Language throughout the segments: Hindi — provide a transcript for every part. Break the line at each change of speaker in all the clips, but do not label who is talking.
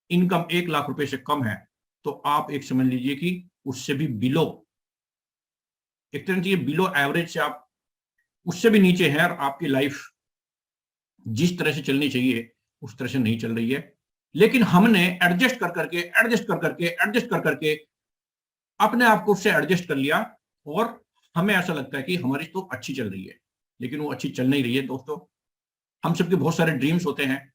इनकम 1 लाख रुपए से कम है तो आप एक समझ लीजिए कि उससे भी बिलो, एक तरह से बिलो एवरेज से आप उससे भी नीचे हैं, और आपकी लाइफ जिस तरह से चलनी चाहिए उस तरह से नहीं चल रही है। लेकिन हमने एडजस्ट कर करके अपने आप को उससे एडजस्ट कर लिया, और हमें ऐसा लगता है कि हमारी तो अच्छी चल रही है, लेकिन वो अच्छी चल नहीं रही है दोस्तों। हम सबके बहुत सारे ड्रीम्स होते हैं,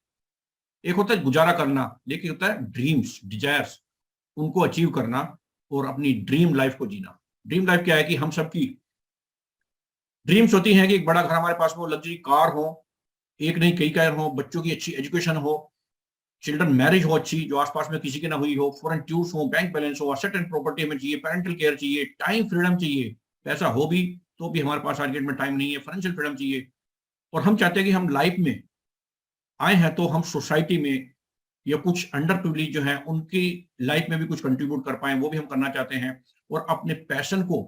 एक होता है गुजारा करना, लेकिन होता है ड्रीम्स, डिजायर्स, उनको अचीव करना और अपनी ड्रीम लाइफ को जीना। ड्रीम लाइफ क्या है कि हम सबकी ड्रीम्स होती हैं कि एक बड़ा घर हमारे पास हो, लग्जरी कार हो, एक नहीं कई कार हो, बच्चों की अच्छी एजुकेशन हो, चिल्ड्रन मैरिज हो अच्छी जो आसपास में किसी की ना हुई हो, फॉरेन टूर्स हो, बैंक बैलेंस हो, असेट एंड प्रॉपर्टी हमें चाहिए, पेरेंटल केयर चाहिए, टाइम फ्रीडम चाहिए। पैसा हो भी तो भी हमारे पास आज डेट में टाइम नहीं है, फाइनेंशियल फ्रीडम चाहिए। और हम चाहते हैं कि हम लाइफ में आए हैं तो हम सोसाइटी में या कुछ अंडर प्रिविलेज जो है उनकी लाइफ में भी कुछ कंट्रीब्यूट कर पाए, वो भी हम करना चाहते हैं, और अपने पैशन को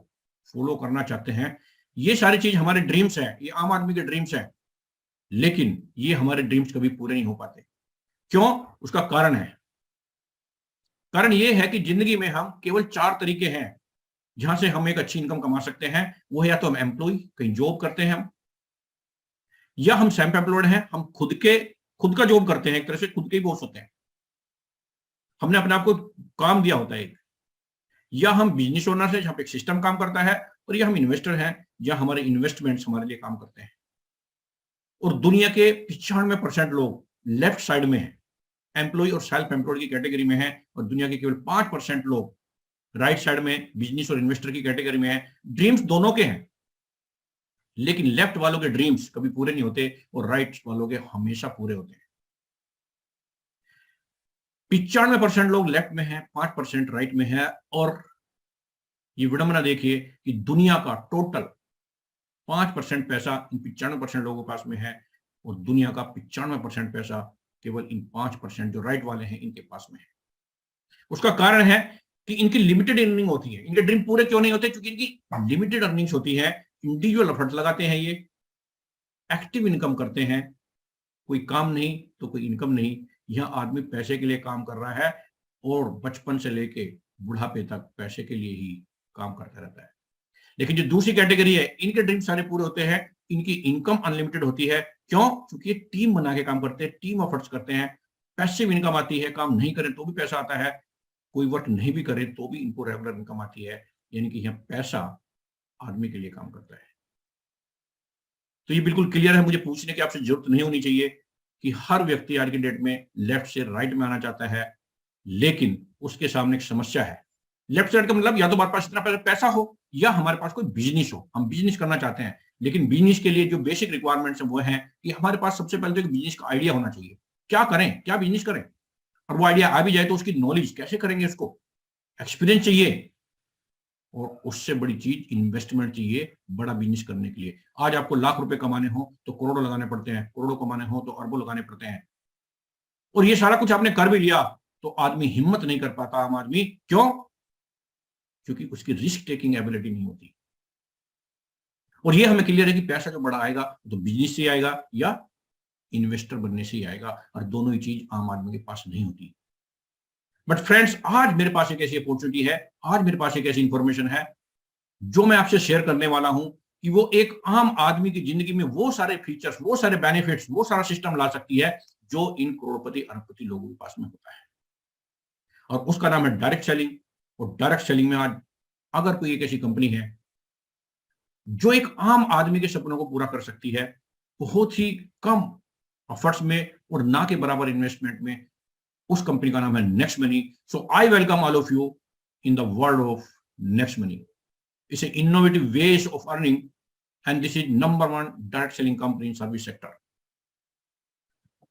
फॉलो करना चाहते हैं। ये सारी चीज हमारे ड्रीम्स हैं, ये आम आदमी के ड्रीम्स हैं, लेकिन ये हमारे ड्रीम्स कभी पूरे नहीं हो पाते। क्यों? उसका कारण है, कारण ये है कि जिंदगी में हम केवल 4 तरीके हैं जहां से हम एक अच्छी इनकम कमा सकते हैं। वो है या तो हम एम्प्लॉय, कहीं जॉब करते हैं हम, या हम सेल्फ एम्प्लॉयड हैं, हम खुद का जॉब करते हैं, एक तरह से खुद के ही बॉस होते हैं, हमने अपने आप को काम दिया होता है एक। या हम बिजनेस ओनर है जहां पे एक सिस्टम काम करता है, और या हम इन्वेस्टर हैं जहां हमारे इन्वेस्टमेंट्स हमारे लिए काम करते हैं। और दुनिया के 95% लोग लेफ्ट साइड में है, एम्प्लॉय और सेल्फ एम्प्लॉयड की कैटेगरी में है, और दुनिया के केवल 5% लोग राइट साइड में बिजनेस और इन्वेस्टर की कैटेगरी में है। ड्रीम्स दोनों के हैं, लेकिन लेफ्ट वालों के ड्रीम्स कभी पूरे नहीं होते और राइट वालों के हमेशा पूरे होते हैं। 95% लोग लेफ्ट में है, 5% राइट में है। और ये विडंबना देखिए कि दुनिया का टोटल 5% पैसा इन 95% लोगों के पास में है, और दुनिया का 95% पैसा केवल इन 5% जो राइट वाले हैं इनके पास में है। उसका कारण है कि इनकी लिमिटेड अर्निंग होती है। इनके ड्रीम पूरे क्यों नहीं होते? क्योंकि इनकी लिमिटेड अर्निंग्स होती है, इंडिविजुअल एफर्ट लगाते हैं, ये एक्टिव इनकम करते हैं, कोई काम नहीं तो कोई इनकम नहीं। यह आदमी पैसे के लिए काम कर रहा है, और बचपन से लेके बुढ़ापे तक पैसे के लिए ही काम करता रहता है। लेकिन जो दूसरी कैटेगरी है, इनके ड्रीम सारे पूरे होते हैं, इनकी इनकम अनलिमिटेड होती है। क्यों? क्योंकि ये टीम बना के काम करते हैं, टीम एफर्ट्स करते हैं, पैसिव इनकम आती है, काम नहीं करें तो भी पैसा आता है, कोई वर्क नहीं भी करे तो भी इनको रेगुलर इनकम आती है। यानी कि यहाँ पैसा आदमी के लिए काम करता है। तो ये बिल्कुल क्लियर है, मुझे पूछने की आपसे जरूरत नहीं होनी चाहिए कि हर व्यक्ति आज की डेट में लेफ्ट से राइट में आना चाहता है, लेकिन उसके सामने एक समस्या है। लेफ्ट साइड का मतलब या तो हमारे पास इतना पैसा हो, या हमारे पास कोई बिजनेस हो, हम बिजनेस करना चाहते हैं। लेकिन बिजनेस के लिए जो बेसिक रिक्वायरमेंट्स है वो है कि हमारे पास सबसे पहले तो एक बिजनेस का आइडिया होना चाहिए, क्या करें, क्या बिजनेस करें। और वो आइडिया आ भी जाए तो उसकी नॉलेज कैसे करेंगे, उसको एक्सपीरियंस चाहिए, और उससे बड़ी चीज इन्वेस्टमेंट चाहिए बड़ा बिजनेस करने के लिए। आज आपको लाख रुपए कमाने हो तो करोड़ों लगाने पड़ते हैं, करोड़ों कमाने हो तो अरबों लगाने पड़ते हैं। और ये सारा कुछ आपने कर भी लिया तो आदमी हिम्मत नहीं कर पाता, आम आदमी। क्यों? क्योंकि उसकी रिस्क टेकिंग एबिलिटी नहीं होती। और ये हमें क्लियर है कि पैसा जो बड़ा आएगा तो बिजनेस से आएगा या इन्वेस्टर बनने से ही आएगा, और दोनों ही चीज आम आदमी के पास नहीं होती। बट फ्रेंड्स, आज मेरे पास एक ऐसी अपॉर्चुनिटी है, आज मेरे पास एक ऐसी इंफॉर्मेशन है जो मैं आपसे शेयर करने वाला हूं कि वो एक आम आदमी की जिंदगी में वो सारे फीचर्स, वो सारे बेनिफिट्स, वो सारा सिस्टम ला सकती है जो इन करोड़पति अरबपति लोगों के पास में होता है। और उसका नाम है डायरेक्ट सेलिंग। और डायरेक्ट सेलिंग में आज अगर कोई एक ऐसी कंपनी है जो एक आम आदमी के सपनों को पूरा कर सकती है बहुत ही कम एफर्ट्स में और ना के बराबर इन्वेस्टमेंट में, उस कंपनी का नाम है next money. So I welcome all of you in the world of next money. It's a innovative ways of earning, and this is number 1 direct selling company in service sector.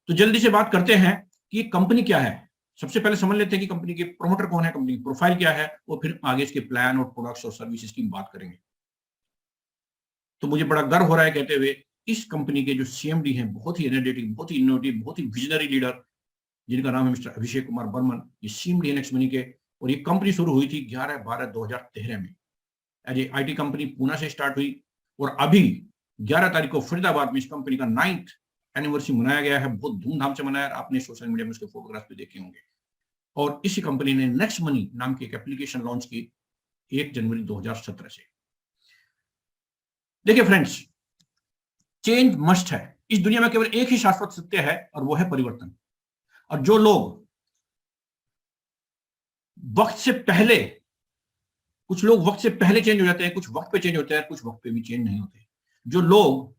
तो जल्दी से बात करते हैं कि कंपनी क्या है। सबसे पहले समझ लेते हैं कि कंपनी के प्रोमोटर कौन है, कंपनी की प्रोफाइल क्या है, और फिर आगे इसके प्लान और प्रोडक्ट्स और सर्विसेज की बात करेंगे। तो मुझे बड़ा गर्व हो रहा है कहते हुए, इस कंपनी के जो सीएमडी हैं बहुत ही एनर्जेटिक, बहुत ही इनोवेटिव, बहुत ही विजनरी लीडर, जिनका नाम है मिस्टर अभिषेक कुमार बर्मन, ये सीएमडी है नेक्स्ट मनी के। और ये कंपनी शुरू हुई थी 11/12/2013 में as a IT company Poona से स्टार्ट हुई, और अभी 11 तारीख को फरीदाबाद में इस कंपनी का 9th एनिवर्सरी मनाया गया है। बहुत धूमधाम से मनाया, आपने सोशल मीडिया में उसके फोटोग्राफ भी देखे होंगे। और इसी कंपनी ने नेक्स्ट मनी नाम की एक एप्लीकेशन लॉन्च की 1 जनवरी 2017 से। देखिए फ्रेंड्स, चेंज मस्ट है। इस दुनिया में केवल एक ही शाश्वत सत्य है और वो है परिवर्तन। और जो लोग वक्त से पहले, कुछ लोग वक्त से पहले चेंज हो जाते हैं, कुछ वक्त पे चेंज होते हैं, कुछ वक्त पे भी चेंज नहीं होते। जो लोग,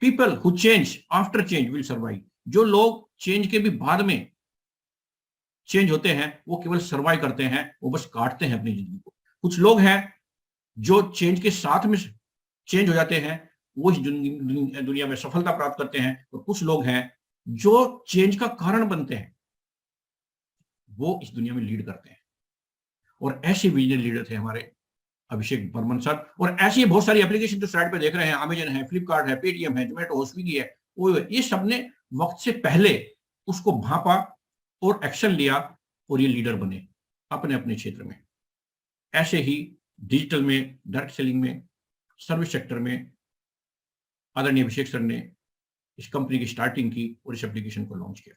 people who change after change will survive. जो लोग चेंज के भी बाद में चेंज होते हैं वो केवल सर्वाइव करते हैं, वो बस काटते हैं अपनी जिंदगी को। कुछ लोग हैं जो चेंज के साथ में चेंज हो जाते हैं, वो इस दुनिया में सफलता प्राप्त करते हैं। और कुछ लोग हैं जो चेंज का कारण बनते हैं, वो इस दुनिया में लीड करते हैं। और ऐसे विजनरी लीडर थे हमारे अभिषेक बर्मन सर। और ऐसी बहुत सारी एप्लीकेशन जो साइड पे देख रहे हैं, अमेजन है, फ्लिपकार्ट है, पेटीएम है, जोमेटो, स्विगी है, वो ये सबने वक्त से पहले उसको भांपा और एक्शन लिया और ये लीडर बने अपने अपने क्षेत्र में। ऐसे ही डिजिटल में, डायरेक्ट सेलिंग में, सर्विस सेक्टर में आदरणीय अभिषेक सर ने इस कंपनी की स्टार्टिंग की और इस एप्लीकेशन को लॉन्च किया।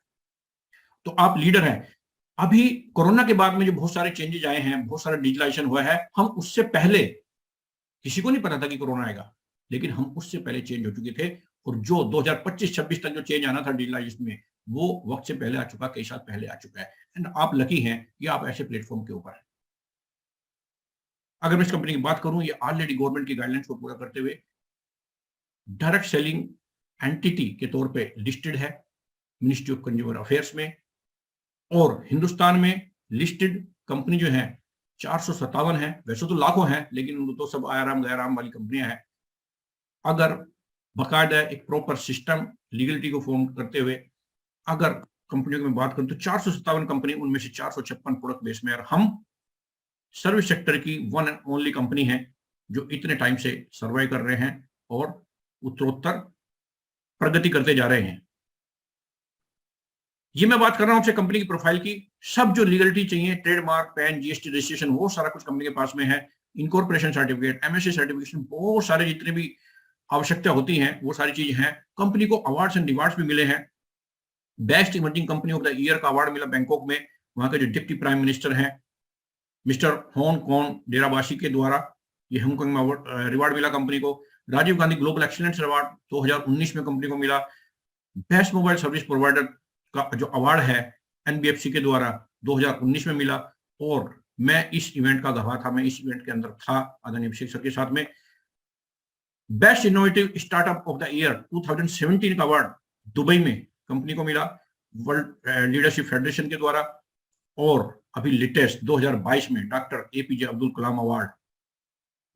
तो आप लीडर हैं। अभी कोरोना के बाद में जो बहुत सारे चेंजेस आए हैं, बहुत सारा डिजिटलाइजेशन हुआ है, हम उससे पहले, किसी को नहीं पता था कि कोरोना आएगा, लेकिन हम उससे पहले चेंज हो चुके थे। और जो 2025-26 तक जो चेंज आना था डिजिटलाइजेशन में, वो वक्त से पहले आ चुका, कई साल पहले आ चुका है। एंड आप लकी हैं कि आप ऐसे प्लेटफॉर्म के ऊपर हैं। अगर मैं इस कंपनी की बात करूं, ये ऑलरेडी गवर्नमेंट की गाइडलाइंस को पूरा करते हुए डायरेक्ट सेलिंग एंटिटी के तौर पे लिस्टेड है मिनिस्ट्री ऑफ कंज्यूमर अफेयर्स में। और हिंदुस्तान में लिस्टेड कंपनी जो है 457 है। वैसे तो लाखों हैं, लेकिन उनको तो सब आराम गैराम वाली कंपनियां हैं। अगर बाकायदा एक प्रॉपर सिस्टम लीगलिटी को फॉर्म करते हुए अगर कंपनियों की मैं बात करूं तो 457 कंपनी, उनमें से 456 प्रोडक्ट बेस में। और हम सर्विस सेक्टर की वन एंड ओनली कंपनी है जो इतने टाइम से सर्वाइव कर रहे हैं और उत्तरोत्तर प्रगति करते जा रहे हैं। ये मैं बात कर रहा हूं आपसे कंपनी की प्रोफाइल की। सब जो लीगलिटी चाहिए, ट्रेडमार्क, पैन, जीएसटी रजिस्ट्रेशन, वो सारा कुछ कंपनी के पास में है। इनकॉर्पोरेशन सर्टिफिकेट, एमएससी सर्टिफिकेशन, बहुत सारे जितने भी आवश्यकता होती हैं वो सारी चीजें हैं। कंपनी को अवार्ड्स एंड रिवार्ड्स भी मिले हैं। Best emerging company of the year का अवार्ड मिला बैंकॉक में, वहां के जो डिप्टी प्राइम मिनिस्टर हैं मिस्टर होन कॉन डेराबाशी के द्वारा। ये हांगकांग में रिवार्ड मिला कंपनी को। Rajiv Gandhi global excellence award 2019 में कंपनी को मिला। बेस्ट मोबाइल सर्विस प्रोवाइडर का जो अवार्ड है एनबीएफसी के द्वारा 2019 में मिला। और मैं इस इवेंट का गवाह था, मैं इस इवेंट के अंदर था आदरणीय अभिषेक सर के साथ में। Best innovative startup of the year 2017 का अवार्ड दुबई में कंपनी को मिला वर्ल्ड लीडरशिप फेडरेशन के द्वारा। और अभी लेटेस्ट 2022 में doctor APJ Abdul Kalam award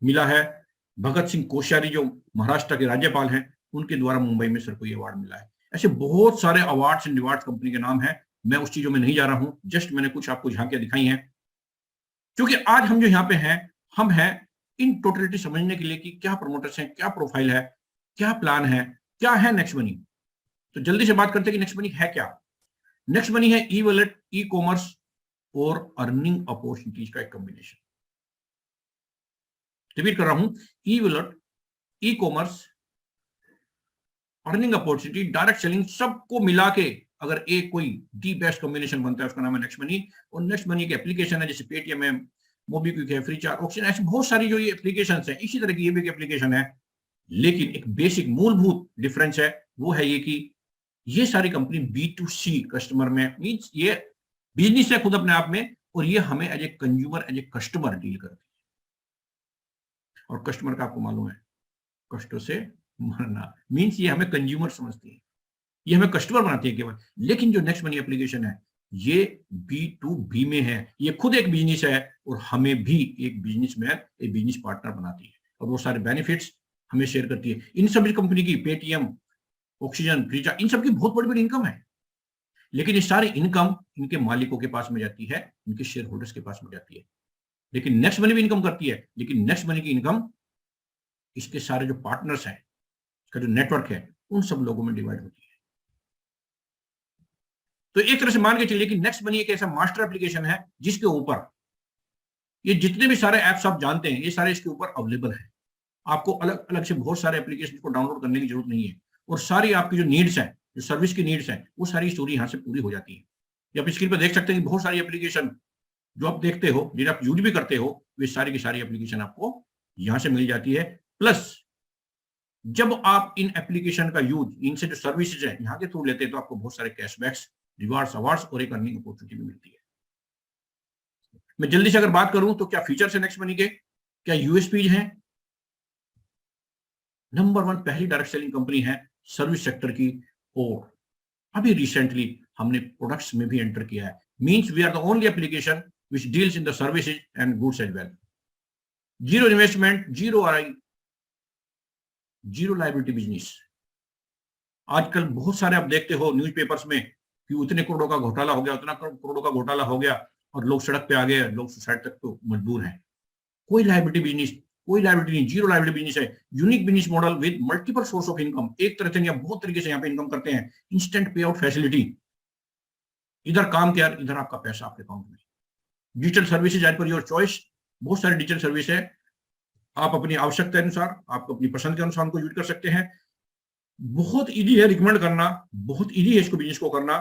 मिला है। भगत सिंह कोश्यारी जो महाराष्ट्र के राज्यपाल हैं, उनके द्वारा मुंबई में सर को ये अवार्ड मिला है। ऐसे बहुत सारे अवार्ड्स एंड रिवार्ड्स कंपनी के नाम है। मैं उस चीजों में नहीं जा रहा हूं, जस्ट मैंने कुछ आपको झांकियां दिखाई हैं। क्योंकि आज हम जो यहाँ पे हैं, हम हैं इन टोटलिटी समझने के लिए कि क्या प्रोमोटर्स हैं, क्या प्रोफाइल है, क्या प्लान है, क्या है नेक्स्ट मनी। तो जल्दी से बात करते हैं कि नेक्स्ट मनी है क्या। नेक्स्ट मनी है ई वॉलेट, ई कॉमर्स और अर्निंग अपॉर्चुनिटीज का एक कॉम्बिनेशन। रिपीट कर रहा हूं, e wallet, e commerce, earning opportunity, direct selling, सबको मिला के अगर एक कोई दी बेस्ट कॉम्बिनेशन बनता है, उसका नाम है नेक्स्ट मनी। और नेक्स्ट मनी की एप्लीकेशन है, जैसे पेटीएम है, मोबीक्विक है, फ्रीचार्ज, ऑक्सीजन, ऐसी बहुत सारी जो ये एप्लीकेशन है, इसी तरह की ये भी एक एप्लीकेशन है। लेकिन एक बेसिक मूलभूत डिफरेंस है, वो है ये कि ये सारी कंपनी B2C कस्टमर में, मींस ये बिजनेस है खुद अपने आप में, और ये हमें as a consumer, as a customer deal करती है। और कस्टमर का आपको मालूम है, कष्टों से मरना, मींस ये हमें कंज्यूमर समझती है, ये हमें कस्टमर बनाती है केवल। लेकिन जो नेक्स्ट मनी एप्लीकेशन है, ये B2B में है, ये खुद एक बिजनेस है और हमें भी एक बिजनेसमैन, एक बिजनेस पार्टनर बनाती है और वो सारे बेनिफिट्स हमें शेयर करती है। इन सभी कंपनी की, पेटीएम, ऑक्सीजन, फ्रीचार्ज, इन सबकी बहुत बड़ी बड़ी इनकम है। लेकिन ये सारी इनकम इनके मालिकों के पास में जाती है, इनके शेयर होल्डर्स के पास में जाती है। लेकिन नेक्स्ट मनी भी इनकम करती है, लेकिन नेक्स्ट मनी की इनकम इसके सारे जो पार्टनर्स हैं, इसका जो नेटवर्क है, उन सब लोगों में डिवाइड होती है। तो एक तरह से मान के चलिए कि नेक्स्ट मनी एक ऐसा मास्टर एप्लीकेशन है जिसके ऊपर ये जितने भी सारे एप्स आप जानते हैं, ये सारे इसके ऊपर अवेलेबल है। आपको अलग अलग से बहुत सारे एप्लीकेशन को डाउनलोड करने की जरूरत नहीं है। और सारी आपकी जो नीड्स हैं, जो सर्विस की नीड्स हैं, वो सारी स्टोरी यहां से पूरी हो जाती है। ये आप स्क्रीन पर देख सकते हैं कि बहुत सारी एप्लीकेशन जो आप देखते हो, जिन्हें आप यूज भी करते हो, वे सारी की सारी एप्लीकेशन आपको यहां से मिल जाती है। प्लस जब आप इन एप्लीकेशन का यूज, इनसे जो सर्विसेज है यहाँ के थ्रू लेते हैं, तो आपको बहुत सारे कैशबैक्स, रिवार्ड्स, अवार्ड्स और एक अर्निंग अपॉर्चुनिटी भी मिलती है। मैं जल्दी से अगर बात करूं तो क्या फीचर्स है नेक्स्ट मनी के, क्या यूएसपीज हैं? नंबर 1 पहली डायरेक्ट सेलिंग कंपनी है सर्विस सेक्टर की, और अभी रिसेंटली हमने प्रोडक्ट्स में भी एंटर किया है। Means we are the only application which deals in the services and goods as well. Zero investment, zero RI, zero liability business. आजकल बहुत सारे आप देखते हो न्यूज़पेपर्स में कि उतने करोड़ों का घोटाला हो गया, उतना करोड़ों का घोटाला हो गया, और लोग सड़क पे आ गए, लोग सुसाइड तक तो मजबूर हैं। कोई लायबिलिटी बिजनेस, कोई लायबिलिटी नहीं, जीरो लायबिलिटी बिजनेस है। Unique business model with multiple source of income. एक तरह से या बहुत तरीके से यहाँ पे इनकम करते हैं। इंस्टेंट पे आउट फैसिलिटी, इधर काम किया, इधर आपका पैसा आपके अकाउंट में। Digital services as per your choice, बहुत सारी डिजिटल सर्विस है, आप अपनी आवश्यकता अनुसार, आप अपनी पसंद के अनुसार उनको यूज कर सकते हैं। बहुत इजी है रिकमेंड करना, बहुत इजी है इसको बिजनेस को करना।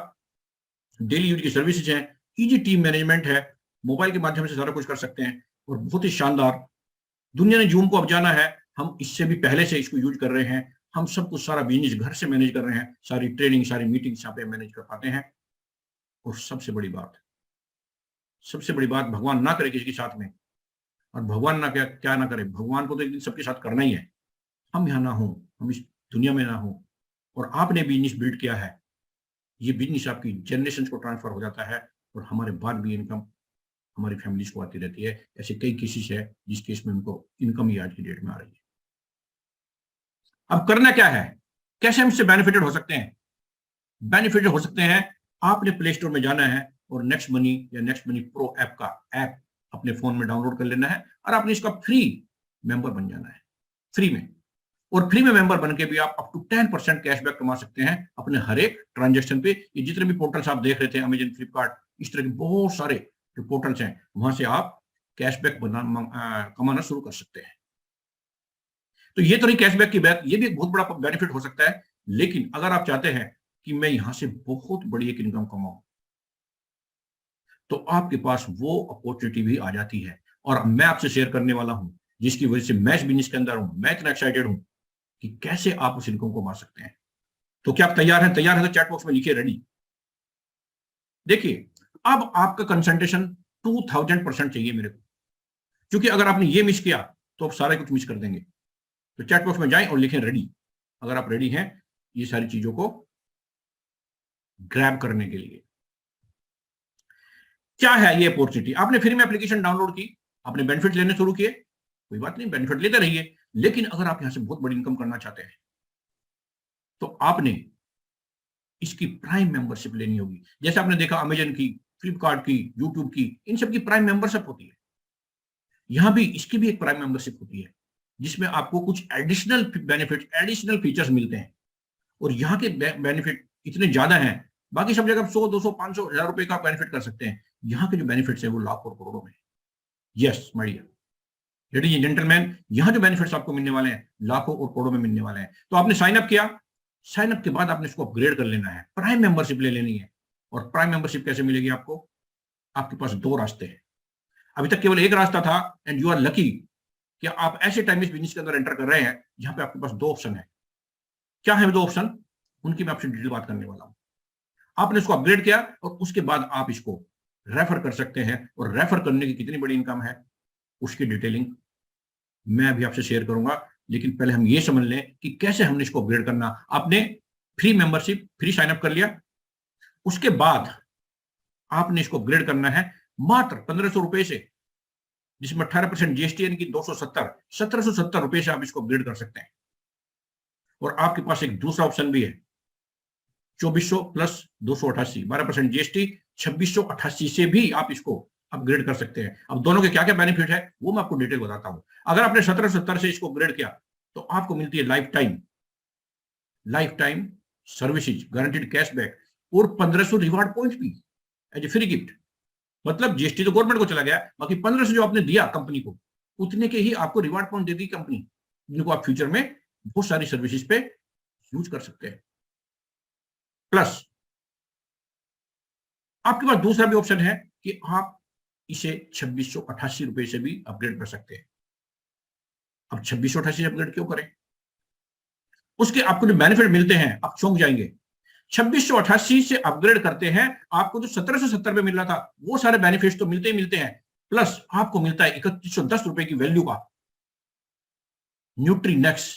डेली यूज की सर्विसेज है, इजी टीम मैनेजमेंट है, मोबाइल के माध्यम से सारा कुछ कर सकते हैं, और बहुत ही शानदार। दुनिया ने जूम को अब जाना है, हम इससे भी पहले से इसको यूज कर रहे हैं। हम सब कुछ सारा बिजनेस घर से मैनेज कर रहे हैं, सारी ट्रेनिंग, सारी मीटिंग्स यहाँ पे मैनेज कर पाते हैं। और सबसे बड़ी बात, सबसे बड़ी बात, भगवान ना करे किसी के साथ में, और भगवान ना क्या क्या ना करे, भगवान को तो एक दिन सबके साथ करना ही है, हम यहाँ ना हो, हम इस दुनिया में ना हो, और आपने बिजनेस बिल्ड किया है, ये बिजनेस आपकी जनरेशन को ट्रांसफर हो जाता है, और हमारे बाद भी इनकम हमारी फैमिलीज को आती रहती है। ऐसे कई केसेस है जिस केस में उनको इनकम ही आज की डेट में आ रही है। अब करना क्या है, कैसे हम इससे बेनिफिटेड हो सकते हैं? बेनिफिटेड हो सकते हैं, आपने प्ले स्टोर में जाना है और नेक्स्ट मनी या नेक्स्ट मनी प्रो ऐप का ऐप अपने फोन में डाउनलोड कर लेना है, और आपने इसका फ्री मेंबर बन जाना है, फ्री में। और फ्री में मेंबर बन के भी आप अप टू 10% कैशबैक कमा सकते हैं अपने हर एक ट्रांजेक्शन पे। ये जितने भी पोर्टल्स आप देख रहे थे, अमेजन, फ्लिपकार्ट, इस तरह के बहुत सारे जो पोर्टल्स हैं, वहां से आप कैशबैक कमाना शुरू कर सकते हैं। तो ये तो रही कैशबैक की बात, ये भी एक बहुत बड़ा बेनिफिट हो सकता है। लेकिन अगर आप चाहते हैं कि मैं यहां से बहुत बड़ी एक इनकम कमाऊं, तो आपके पास वो अपॉर्चुनिटी भी आ जाती है, और मैं आपसे शेयर करने वाला हूं, जिसकी वजह से मैं इस बिजनेस के अंदर हूं। मैं इतना एक्साइटेड हूं कि कैसे आप उस इनकम को मार सकते हैं। तो क्या आप तैयार हैं? तैयार है तो चैट बॉक्स में लिखिए रेडी। देखिए, अब आपका कंसंट्रेशन 2000% चाहिए मेरे को, क्योंकि अगर आपने ये मिस किया तो आप सारा कुछ मिस कर देंगे। तो चैट बॉक्स में जाएं और लिखें रेडी, अगर आप रेडी हैं ये सारी चीजों को ग्रैब करने के लिए। क्या है ये अपॉर्चुनिटी? आपने फ्री में एप्लीकेशन डाउनलोड की, आपने बेनिफिट लेने शुरू किए, कोई बात नहीं, बेनिफिट लेते रहिए। लेकिन अगर आप यहां से बहुत बड़ी इनकम करना चाहते हैं, तो आपने इसकी प्राइम मेंबरशिप लेनी होगी। जैसे आपने देखा अमेजन की, फ्लिपकार्ट की, यूट्यूब की, इन सब की प्राइम मेंबरशिप होती है। यहां भी इसकी भी एक प्राइम मेंबरशिप होती है, जिसमें आपको कुछ एडिशनल बेनिफिट, एडिशनल फीचर्स मिलते हैं। और यहाँ के बेनिफिट इतने ज्यादा हैं, बाकी सब जगह 100, 200, 500, 1000 रुपए का बेनिफिट कर सकते हैं। यहाँ के जो बेनिफिट्स है वो लाखों और करोड़ों में। Yes my dear ladies and gentleman, यहाँ जो बेनिफिट्स आपको मिलने वाले हैं लाखों और करोड़ों में मिलने वाले हैं। तो आपने साइन अप किया, साइन अप के बाद आपने इसको अपग्रेड कर लेना है, प्राइम मेंबरशिप ले लेनी है। और प्राइम मेंबरशिप कैसे मिलेगी आपको? आपके पास दो रास्ते हैं। अभी तक केवल एक रास्ता था, एंड यू आर लकी कि आप ऐसे टाइम इस बिजनेस के अंदर एंटर कर रहे हैं जहां पे आपके पास दो ऑप्शन है। क्या है दो ऑप्शन? उनकी मैं आपसे डिटेल बात करने वाला हूं। आपने इसको अपग्रेड किया, और उसके बाद आप इसको रेफर कर सकते हैं, और रेफर करने की कितनी बड़ी इनकम है उसकी डिटेलिंग मैं अभी आपसे शेयर करूंगा। लेकिन पहले हम ये समझ लें कि कैसे हमने इसको अपग्रेड करना। आपने free membership, free sign up कर लिया, उसके बाद आपने इसको अपग्रेड करना है मात्र 1500 रुपए से, जिसमें 18% जीएसटी यानी कि 1770 रुपए से आप इसको अपग्रेड कर सकते हैं। और आपके पास एक दूसरा ऑप्शन भी है, 2400 प्लस 288, 12% जीएसटी, 2688 से भी आप इसको अपग्रेड कर सकते हैं। अब दोनों के क्या क्या बेनिफिट है वो मैं आपको डिटेल बताता हूं। अगर आपने 1770 से इसको अपग्रेड किया, तो आपको मिलती है life time services, guaranteed cashback, और 1500 रिवार्ड पॉइंट भी एज ए फ्री गिफ्ट। मतलब जीएसटी तो गवर्नमेंट को चला गया, बाकी 1500 जो आपने दिया कंपनी को, उतने के ही आपको रिवार्ड पॉइंट देती कंपनी, जिनको आप फ्यूचर में बहुत सारी सर्विसेज पे यूज कर सकते हैं। प्लस आपके पास दूसरा भी ऑप्शन है कि आप इसे 2688 रुपए से भी अपग्रेड कर सकते हैं। अब 2688 अपग्रेड क्यों करें? उसके आपको जो बेनिफिट मिलते हैं आप चौंक जाएंगे। 2688 से अपग्रेड करते हैं, आपको जो 1770 में मिल रहा था वो सारे बेनिफिट्स तो मिलते ही मिलते हैं, प्लस आपको मिलता है 3110 रुपए की वैल्यू का न्यूट्रीनेक्स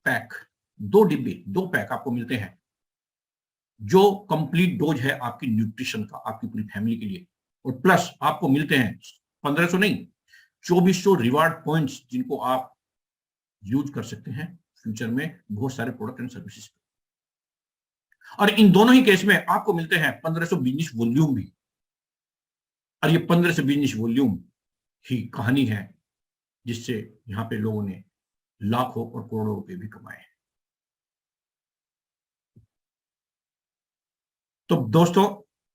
पैक। 2 डिब्बे 2 पैक आपको मिलते हैं, जो कंप्लीट डोज है आपकी न्यूट्रिशन का, आपकी पूरी फैमिली के लिए। और प्लस आपको मिलते हैं 1500 नहीं, 2400 रिवार्ड पॉइंट्स, जिनको आप यूज कर सकते हैं फ्यूचर में बहुत सारे प्रोडक्ट एंड सर्विसेज। और इन दोनों ही केस में आपको मिलते हैं 1500 बिजनेस वॉल्यूम भी। और ये 1500 बिजनेस वॉल्यूम ही कहानी है जिससे यहां पे लोगों ने लाखों और करोड़ों रुपए भी कमाए। तो दोस्तों,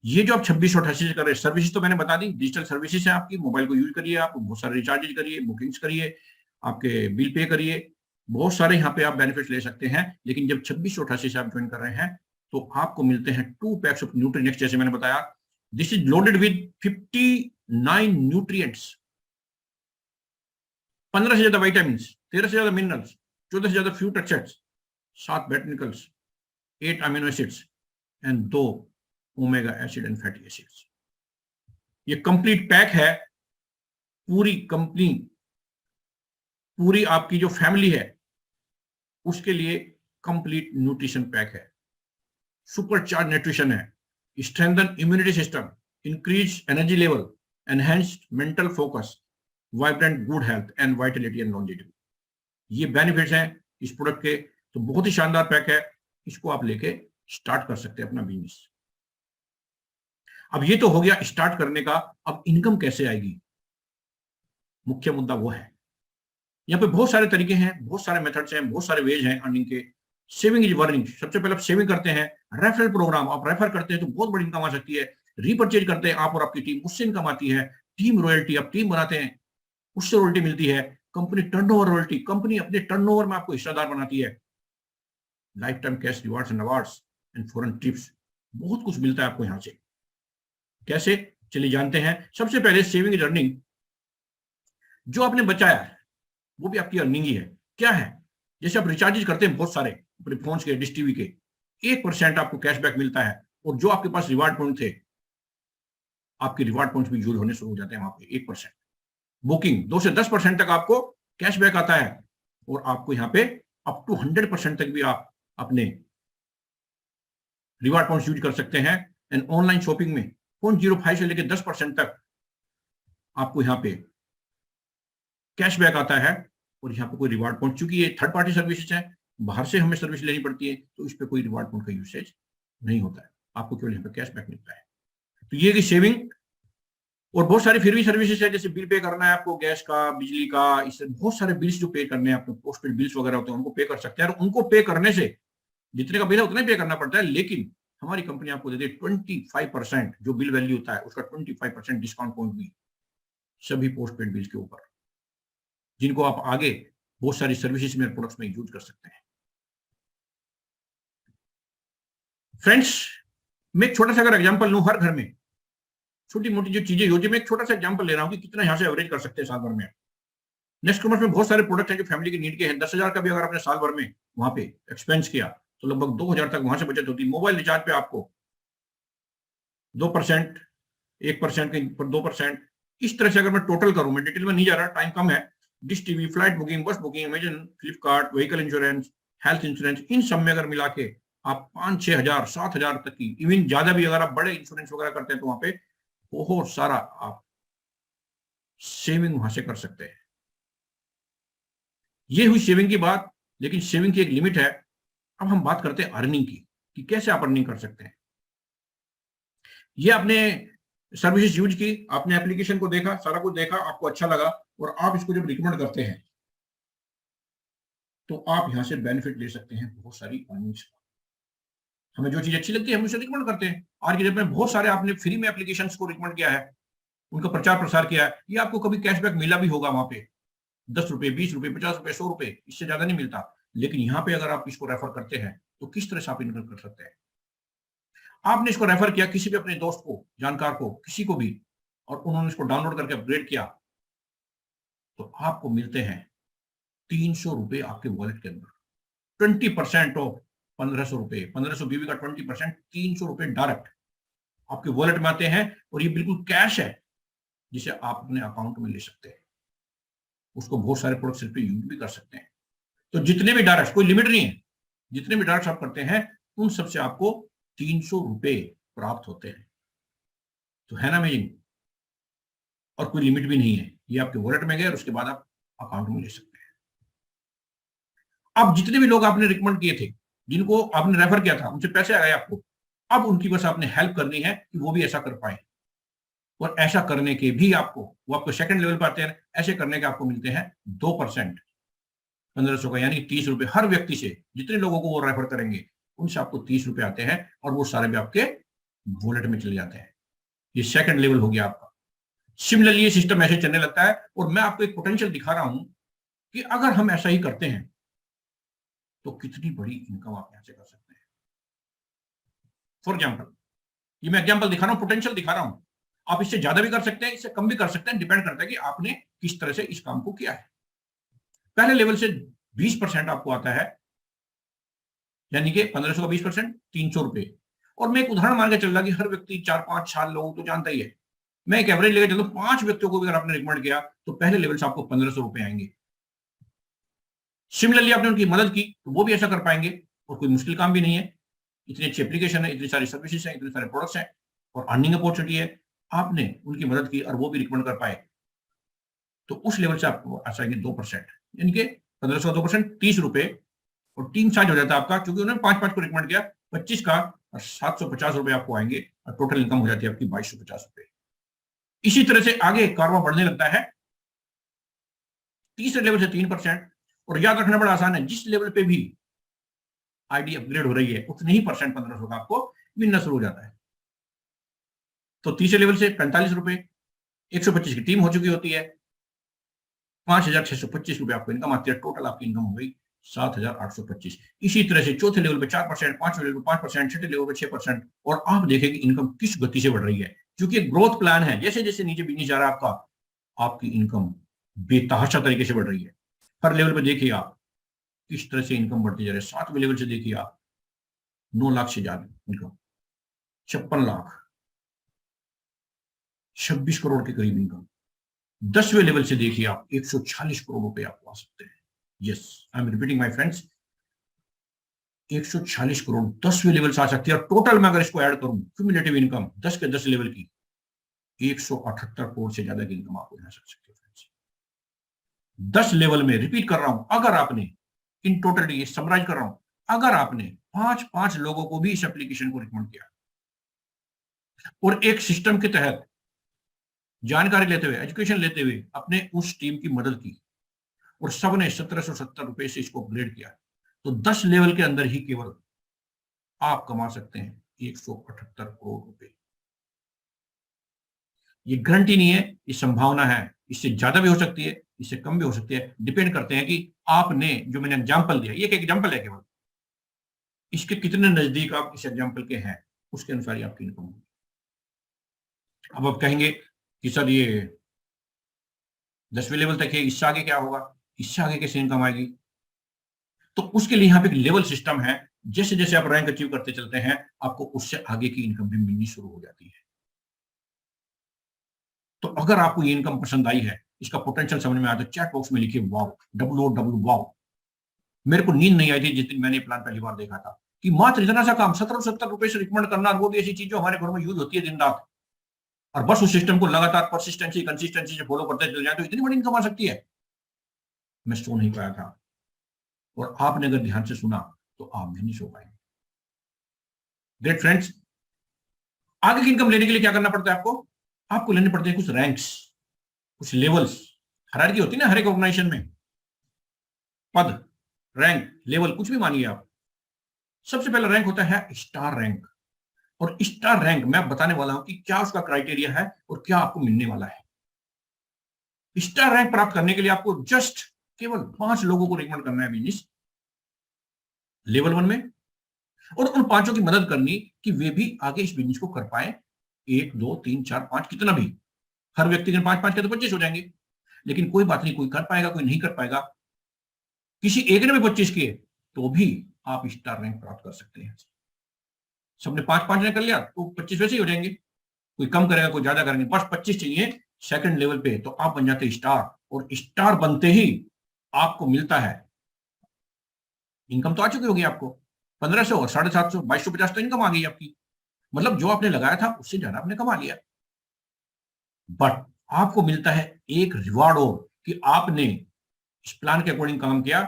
ये जो आप 2688 से कर रहे हैं, सर्विसेज तो मैंने बता दी, डिजिटल सर्विसेज है आपकी। मोबाइल को यूज करिए, आप बहुत सारे रिचार्ज करिए, बुकिंग्स करिए, आपके बिल पे करिए, बहुत सारे यहाँ पे आप बेनिफिट ले सकते हैं। लेकिन जब 2688 से आप ज्वाइन कर रहे हैं तो आपको मिलते हैं 2 पैक्स ऑफ न्यूट्रीनेक्स, जैसे मैंने बताया। This is loaded with 59 nutrients, 15 से ज्यादा वाइटामिन्स, 13 से ज्यादा मिनरल्स, 14 से ज्यादा fruit extracts, 7 botanicals, 8 amino acids and 2 omega acid and fatty acids. ये कंप्लीट पैक है। पूरी कंपनी, पूरी आपकी जो फैमिली है उसके लिए कंप्लीट न्यूट्रिशन पैक है। सुपर चार्ज न्यूट्रिशन है, strengthen immunity system, increase energy level, enhanced mental focus, vibrant good health and Vitality and longevity. ये बेनिफिट्स हैं इस प्रोडक्ट के। तो बहुत ही शानदार पैक है, इसको आप लेके स्टार्ट कर सकते हैं अपना बिजनेस। अब ये तो हो गया स्टार्ट करने का। अब इनकम कैसे आएगी, मुख्य मुद्दा वो है। यहाँ पे बहुत सारे तरीके हैं, बहुत सारे मेथड्स हैं, बहुत सारे वेज हैं अर्निंग के। Saving is burning. सबसे पहले आप सेविंग करते हैं, रेफरल प्रोग्राम आप रेफर करते हैं तो बहुत बड़ी इनकम आ सकती है। रीपरचेज करते हैं आप और आपकी टीम, उससे इनकम आती है। टीम रॉयल्टी, आप टीम बनाते हैं उससे रॉयल्टी मिलती है। कंपनी टर्नओवर रॉयल्टी, कंपनी अपने टर्नओवर में आपको हिस्सेदार बनाती है। Life time cash rewards and awards and foreign trips, बहुत कुछ मिलता है आपको यहां से। कैसे, चलिए जानते हैं। सबसे पहले सेविंग इज अर्निंग। जो आपने बचाया है वो भी आपकी अर्निंग ही है। क्या है, जैसे आप रिचार्जेस करते हैं बहुत सारे अपने फोन के, डिश टीवी के, 1% आपको कैशबैक मिलता है। और जो आपके पास रिवार्ड पॉइंट थे, आपके रिवार्ड पॉइंट भी यूज होने शुरू हो जाते हैं वहां पे। 1% बुकिंग, 2 से 10% तक आपको कैशबैक आता है। और आपको यहाँ पे अप टू 100% तक भी आप अपने रिवार्ड पॉइंट यूज कर सकते हैं। एंड ऑनलाइन शॉपिंग में 0.05 से लेकर 10% तक आपको यहाँ पे कैशबैक आता है। और यहाँ पे कोई रिवार्ड पॉइंट, चूंकि ये थर्ड पार्टी सर्विसेज है, बाहर से हमें सर्विस लेनी पड़ती है, तो इस पे कोई रिवार्ड पॉइंट का यूसेज नहीं होता है, आपको केवल यहाँ पे कैशबैक मिलता है। तो ये की सेविंग। और बहुत सारी फिर भी सर्विसेज है, जैसे बिल पे करना है आपको, गैस का, बिजली का, इससे बहुत सारे बिल्स जो पे करने हैं आपको, पोस्टपेड बिल्स वगैरह होते हैं, उनको पे कर सकते हैं। और उनको पे करने से जितने का बिल है उतना ही पे करना पड़ता है, लेकिन हमारी कंपनी आपको देती है 25%, जो बिल वैल्यू होता है उसका 25% डिस्काउंट पॉइंट भी सभी पोस्टपेड बिल्स के ऊपर, जिनको आप आगे बहुत सारी सर्विसेज में, प्रोडक्ट्स में यूज कर सकते हैं। फ्रेंड्स, मैं एक छोटा सा अगर एग्जांपल लूं, हर घर में छोटी मोटी जो चीजें होती है, मैं एक छोटा सा एग्जांपल ले रहा हूं कि कितना यहां से एवरेज कर सकते हैं साल भर में। नेक्स्ट कॉमर्स में बहुत सारे प्रोडक्ट हैं जो फैमिली के नीड के हैं। 10,000 का भी अगर आपने साल भर में वहां पे एक्सपेंस किया तो लगभग 2,000 तक वहां से बचत होती है। मोबाइल रिचार्ज पे आपको 2%, 1% के ऊपर 2%, इस तरह से अगर मैं टोटल करूं, मैं डिटेल में नहीं जा रहा, टाइम कम है। Dish TV, flight booking, bus booking, Amazon, Flipkart, vehicle insurance, health insurance, इन सब में अगर मिला के आप 5-6 हजार, 7 हजार तक की, इवन ज्यादा भी अगर आप बड़े इंश्योरेंस वगैरह करते हैं तो वहां पे बहुत सारा आप सेविंग वहां से कर सकते हैं। ये हुई सेविंग की बात, लेकिन सेविंग की एक लिमिट है। अब हम बात करते हैं अर्निंग की, कि कैसे आप अर्निंग कर सकते हैं। ये आपने सर्विसेज यूज की, आपने एप्लीकेशन को देखा, सारा कुछ देखा, आपको अच्छा लगा, और आप इसको जब रिकमेंड करते हैं तो आप यहां से बेनिफिट ले सकते हैं बहुत सारी अर्निंग्स। हमें जो चीज अच्छी लगती है हम उसे रिकमेंड करते हैं। आज के डेट में बहुत सारे आपने फ्री में एप्लीकेशंस को रिकमेंड किया है, उनका प्रचार प्रसार किया है। ये आपको कभी कैशबैक मिला भी होगा वहां पे, 10 रुपए, 20 रुपए, 50 रुपए, 100 रुपए, इससे ज्यादा नहीं मिलता। लेकिन यहाँ पे अगर आप इसको रेफर करते हैं तो किस तरह से आप इनकम कर सकते हैं। आपने इसको रेफर किया किसी भी अपने दोस्त को, जानकार को, किसी को भी, और उन्होंने इसको डाउनलोड करके अपग्रेड किया, तो आपको मिलते हैं 300 रुपए आपके वॉलेट के अंदर। 20% ऑफ 1500 रुपए, 1500 बीवी का 20%, 300 रुपए डायरेक्ट आपके वॉलेट में आते हैं। और ये बिल्कुल कैश है जिसे आप अपने अकाउंट में ले सकते हैं, उसको बहुत सारे प्रोडक्ट्स पे यूज भी कर सकते हैं। तो जितने भी डायरेक्ट, कोई लिमिट नहीं है, जितने भी डायरेक्ट आप करते हैं उन सबसे आपको 300 रुपए प्राप्त होते हैं। तो है ना अमेजिंग। और कोई लिमिट भी नहीं है, ये आपके वॉलेट में गए और उसके बाद आप अकाउंट में ले सकते हैं। अब जितने भी लोग आपने रिकमेंड किए थे, जिनको आपने रेफर किया था, उनसे पैसे आए आपको, अब उनकी बस आपने हेल्प करनी है कि वो भी ऐसा कर पाए। और ऐसा करने के भी आपको, वो आपको सेकंड लेवल पर आते हैं, ऐसे करने के आपको मिलते हैं 2% 1500 का, यानी 30 रुपए हर व्यक्ति से। जितने लोगों को वो रेफर करेंगे उनसे आपको 30 रुपए आते हैं और वो सारे भी आपके वॉलेट में चले जाते हैं। ये सेकंड लेवल हो गया आपका। सिमिलरली ये सिस्टम ऐसे चलने लगता है। और मैं आपको एक पोटेंशियल दिखा रहा हूं कि अगर हम ऐसा ही करते हैं तो कितनी बड़ी इनकम आप यहां से कर सकते हैं। फॉर एग्जाम्पल, ये मैं एग्जाम्पल दिखा रहा हूं, पोटेंशियल दिखा रहा हूं। आप इससे ज्यादा भी कर सकते हैं, इससे कम भी कर सकते हैं, डिपेंड करता है कि आपने किस तरह से इस काम को किया है। पहले लेवल से 20% आपको आता है, यानी कि 1500 का 20%, 300 रुपए। और मैं एक उदाहरण मान के चल रहा कि हर व्यक्ति 4-5 लोगों तो जानता ही है, मैं एक एवरेज लेकर चलता हूं, 5 व्यक्तियों को भी अगर आपने रिकमेंड किया तो पहले लेवल से आपको 1500 रुपए आएंगे। सिमिलरली आपने उनकी मदद की तो वो भी ऐसा कर पाएंगे। और कोई मुश्किल काम भी नहीं है, इतनी अच्छी एप्लीकेशन है, इतनी सारी सर्विसेज है, इतने सारे प्रोडक्ट्स हैं और अर्निंग अपॉर्चुनिटी है। आपने उनकी मदद की और वो भी रिकमेंड कर पाए, तो उस लेवल से आपको आ जाएंगे 2%, यानी कि 1500 का 2%, 30 रुपए। और टीम चार्ज हो जाता है आपका, क्योंकि उन्होंने 5-5 को रिकमेंड किया, 25 का, और 750 रुपए आपको आएंगे और टोटल इनकम हो जाती है आपकी 2250 रुपए। इसी तरह से आगे कारवा बढ़ने लगता है। तीसरे लेवल से 3%। और याद रखना बड़ा आसान है, जिस लेवल पे भी आईडी अपग्रेड हो रही है उतने ही परसेंट 1500 का आपको मिलना शुरू हो जाता है। तो तीसरे लेवल से 45 रुपए, 125 की टीम हो चुकी होती है, 5625 रुपए आपको इनकम आती है। टोटल आपकी इनकम हो गई 7825। इसी तरह से चौथे लेवल पे 4%, पांचवें लेवल पे 5%, छठे लेवल पे 6%। और आप देखेंगे इनकम किस गति से बढ़ रही है, क्योंकि एक ग्रोथ प्लान है। जैसे जैसे नीचे बिजनेस जा रहा है आपका, आपकी इनकम बेतहाशा तरीके से बढ़ रही है। हर लेवल पे देखिए आप किस तरह से इनकम बढ़ती जा रही है। 7वें लेवल से देखिए आप 9 लाख से ज्यादा इनकम, 56 लाख, 26 करोड़ के करीब इनकम। 10वें लेवल से देखिए आप 140 करोड़ रुपए आपको आ सकते हैं। Yes, I am repeating my friends, 140 crore 10वें लेवल से आ सकती है। और टोटल में अगर इसको ऐड करूं, क्यूमुलेटिव इनकम 10 के 10 लेवल की 178 करोड़ से ज्यादा की इनकम आपको यहां से आ सकती है फ्रेंड्स। 10 लेवल में, रिपीट कर रहा हूं, अगर आपने इन टोटल, ये समराइज कर रहा हूं, अगर आपने 5-5 लोगों को भी इस एप्लीकेशन को रिकमेंड किया और एक सिस्टम के तहत जानकारी लेते हुए, एजुकेशन लेते हुए अपने उस टीम की मदद की और सबने 1770 रुपए से इसको अपग्रेड किया, तो 10 लेवल के अंदर ही केवल आप कमा सकते हैं 178 करोड़ रुपए। ये गारंटी नहीं है, ये संभावना है। इससे ज्यादा भी हो सकती है, इससे कम भी हो सकती है, डिपेंड करते हैं कि आपने, जो मैंने एग्जांपल दिया, ये एक एग्जांपल है केवल, इसके कितने नजदीक आप इस एग्जांपल के हैं, उसके अनुसार ही आपकी इनकम होगी। अब आप कहेंगे कि सर ये 10वें लेवल तक है, इससे आगे क्या होगा, इससे आगे कैसे इनकम आएगी? तो उसके लिए यहाँ पे एक लेवल सिस्टम है। जैसे जैसे आप रैंक अचीव करते चलते हैं, आपको उससे आगे की इनकम भी मिलनी शुरू हो जाती है। तो अगर आपको ये इनकम पसंद आई है, इसका पोटेंशियल समझ में आया, तो चैट बॉक्स में लिखिए वाओ, WOW वाओ। मेरे को नींद नहीं आई थी जिस दिन मैंने प्लान पहली बार देखा था, कि मात्र इतना सा काम 1770 रुपए से रिकमेंड करना, वो भी ऐसी चीज जो हमारे घर में यूज होती है दिन रात, और बस उस सिस्टम को लगातार परसिस्टेंसी, कंसिस्टेंसी से फॉलो करते चले जाए तो इतनी बड़ी इनकम आ सकती है। मैं सो नहीं पाया था, और आपने अगर ध्यान से सुना तो आप भी नहीं सो पाएंगे। ग्रेट फ्रेंड्स, आगे की इनकम लेने के लिए क्या करना पड़ता है आपको? आपको लेने पड़ते हैं कुछ रैंक्स, कुछ लेवल्स। हायरार्की होती है ना हर एक ऑर्गेनाइजेशन में, पद, रैंक, लेवल, कुछ भी मानिए आप। सबसे पहला रैंक होता है स्टार रैंक। और स्टार रैंक मैं बताने वाला हूं कि क्या उसका क्राइटेरिया है और क्या आपको मिलने वाला है। स्टार रैंक प्राप्त करने के लिए आपको जस्ट केवल 5 लोगों को रिकमेंड करना है बिजनेस लेवल 1 में। और उन पांचों की मदद करनी कि वे भी आगे इस बिजनेस को कर पाए। 1 2 3 4 5 कितना भी, हर व्यक्ति के 5-5 के तो 25 हो जाएंगे, लेकिन कोई बात नहीं, कोई कर पाएगा कोई नहीं कर पाएगा। किसी एक ने भी 25 किए तो भी आप स्टार रैंक प्राप्त कर सकते हैं। सबने 5-5 ने कर लिया तो 25 वैसे ही हो जाएंगे, कोई कम करेगा कोई ज्यादा करेंगे, बस 25 चाहिए सेकंड लेवल पे तो आप बन जाते स्टार। और स्टार बनते ही आपको मिलता है, इनकम तो आ चुकी होगी आपको 1500 और 750, 2250 तो इनकम आ गई आपकी, मतलब जो आपने लगाया था उससे ज्यादा आपने कमा लिया। बट आपको मिलता है एक रिवार्ड और, कि आपने इस प्लान के अकॉर्डिंग काम किया,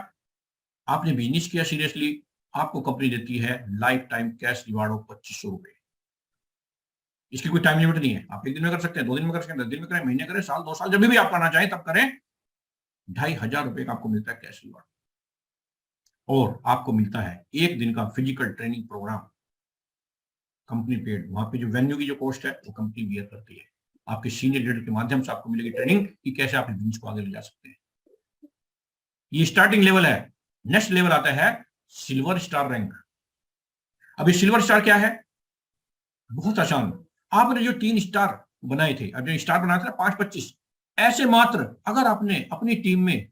आपने बिजनेस किया सीरियसली, आपको कंपनी देती है life time cash reward of 2500 रुपए। इसकी कोई टाइम लिमिट नहीं है, आप 1 दिन में कर सकते हैं, 2 दिन में कर सकते हैं, 10 दिन में करें, महीने करें, साल 2 साल, जब भी आप करना चाहें तब करें। 2500 रुपए का आपको मिलता है कैश रिवार्ड। और आपको मिलता है 1 दिन का physical training program, company paid. वहां पे जो वेन्यू की जो कॉस्ट है वो कंपनी बियर करती है। आपके सीनियर लीडर के माध्यम से आपको मिलेगी ट्रेनिंग कि कैसे आप बिजनेस को आगे ले जा सकते हैं। ये स्टार्टिंग लेवल है। नेक्स्ट लेवल आता है सिल्वर स्टार रैंक। अब ये सिल्वर स्टार क्या है? बहुत आसान। आपने जो 3 स्टार बनाए थे, अब जो स्टार बनाया था 5-25, ऐसे मात्र अगर आपने अपनी टीम में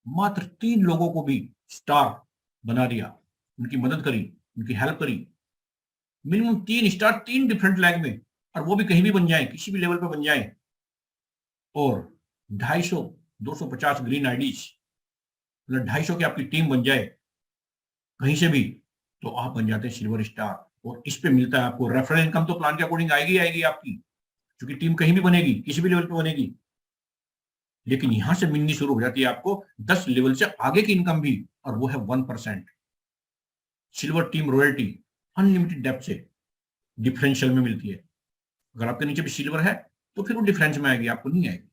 मात्र 3 लोगों को भी स्टार बना दिया, उनकी मदद करी, उनकी हेल्प करी, मिनिमम 3 स्टार 3 डिफरेंट लैंग में, और वो भी कहीं भी बन जाए, किसी भी लेवल पे बन जाए, और 250 250 ग्रीन आईडीज, मतलब 250 की आपकी टीम बन जाए कहीं से भी, तो आप बन जाते हैं सिल्वर स्टार। और इस पे मिलता है आपको रेफरल इनकम, तो प्लान के अकॉर्डिंग आएगी आएगी आपकी, क्योंकि टीम कहीं भी बनेगी, किसी भी लेवल पे बनेगी। लेकिन यहां से मिलनी शुरू हो जाती है आपको 10 लेवल से आगे की इनकम भी, और वो है 1%। Silver team royalty unlimited depth से डिफरेंशियल में मिलती है। अगर आपके नीचे भी सिल्वर है तो फिर वो डिफरेंस में आएगी, आपको नहीं आएगी,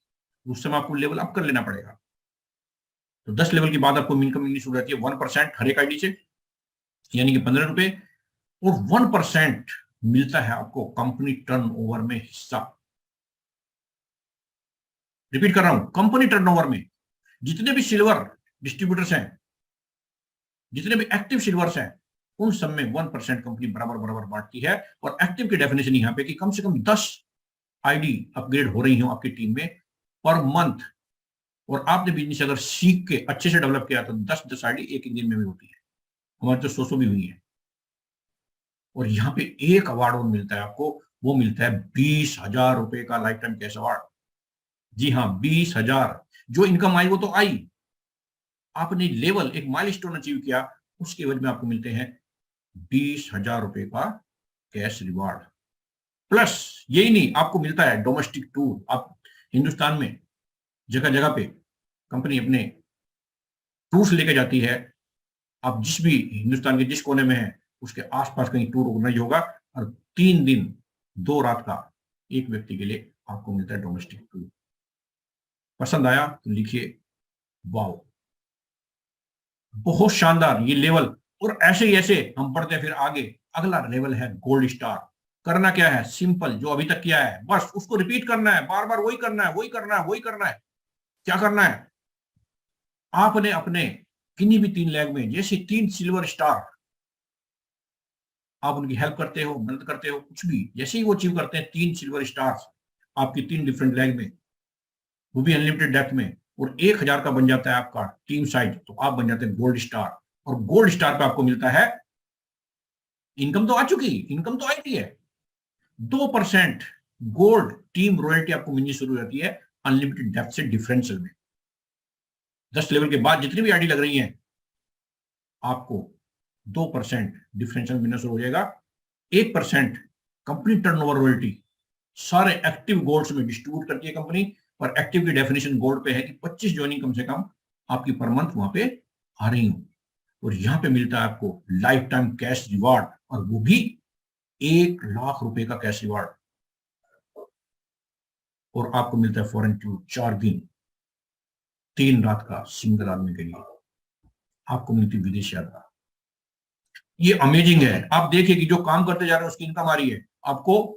उस समय आपको लेवल अप कर लेना पड़ेगा। तो 10 लेवल के बाद आपको इनकम मिलनी शुरू हो जाती है 1% हर एक आईडी से, यानी कि 15 रुपए। और 1% मिलता है आपको कंपनी टर्नओवर में हिस्सा। रिपीट कर रहा हूं, कंपनी टर्नओवर में जितने भी सिल्वर डिस्ट्रीब्यूटर्स हैं, जितने भी एक्टिव सिल्वर्स हैं, उन सब में 1% कंपनी बराबर बराबर बांटती है। और एक्टिव की डेफिनेशन यहां पे कि कम से कम 10 आईडी अपग्रेड हो रही हो आपकी टीम में पर मंथ। और आपने बिजनेस अगर सीख के अच्छे से डेवलप किया तो 10-10 आईडी एक दिन में भी होती है। हमारे तो 100 भी हुई है। और यहाँ पे एक अवार्ड और मिलता है आपको, वो मिलता है 20,000 रुपए का लाइफ टाइम कैश अवार्ड। जी हाँ, 20,000। जो इनकम आई वो तो आई, आपने लेवल एक माइलस्टोन अचीव किया, उसके एवज में आपको मिलते हैं 20,000 रुपए का कैश रिवार्ड। प्लस यही नहीं, आपको मिलता है डोमेस्टिक टूर। आप हिंदुस्तान में जगह जगह पे कंपनी अपने टूर्स लेके जाती है। आप जिस भी हिंदुस्तान के जिस कोने में है उसके आसपास कहीं टूर ऑर्गेनाइज होगा, और 3 दिन 2 रात का एक व्यक्ति के लिए आपको मिलता है डोमेस्टिक टूर। पसंद आया तो लिखिए वाओ, बहुत शानदार ये लेवल। और ऐसे ही ऐसे हम बढ़ते हैं फिर आगे। अगला लेवल है गोल्ड स्टार। करना क्या है? सिंपल, जो अभी तक किया है बस उसको रिपीट करना है, बार बार वही करना है, वही करना है, वही करना है। क्या करना है? आपने अपने किन्हीं भी 3 लैग में जैसे 3 सिल्वर स्टार, आप उनकी हेल्प करते हो, मदद करते हो, कुछ भी, जैसे ही वो अचीव करते हैं 3 सिल्वर स्टार्स आपकी 3 डिफरेंट लैग में, वो भी अनलिमिटेड डेप्थ में, और 1,000 का बन जाता है आपका टीम साइज, तो आप बन जाते हैं गोल्ड स्टार। और गोल्ड स्टार पे आपको मिलता है, इनकम तो आ चुकी, इनकम तो आई है, 2% गोल्ड टीम रॉयल्टी आपको मिलनी शुरू हो जाती है अनलिमिटेड डेप्थ से डिफरेंशियल में। 10 लेवल के बाद जितनी भी आईडी लग रही है आपको 2% डिफरेंशियल मिलना शुरू हो जाएगा। 1% कंपनी टर्नओवर रॉयल्टी सारे एक्टिव गोल्ड्स में डिस्ट्रीब्यूट करती है कंपनी। और एक्टिव की डेफिनेशन गोल्ड पे है कि 25 ज्वाइनिंग कम से कम आपकी पर मंथ वहां पे आ रही हो। और यहाँ पे मिलता है आपको लाइफ टाइम कैश रिवार्ड, और वो भी 1,00,000 रुपए का कैश रिवार्ड। और आपको मिलता है फॉरेन टूर 4 दिन 3 रात का सिंगल आदमी के लिए, आपको मिलती विदेश यात्रा। ये अमेजिंग है। आप देखिए कि जो काम करते जा रहे हैं उसकी इनकम आ रही है, आपको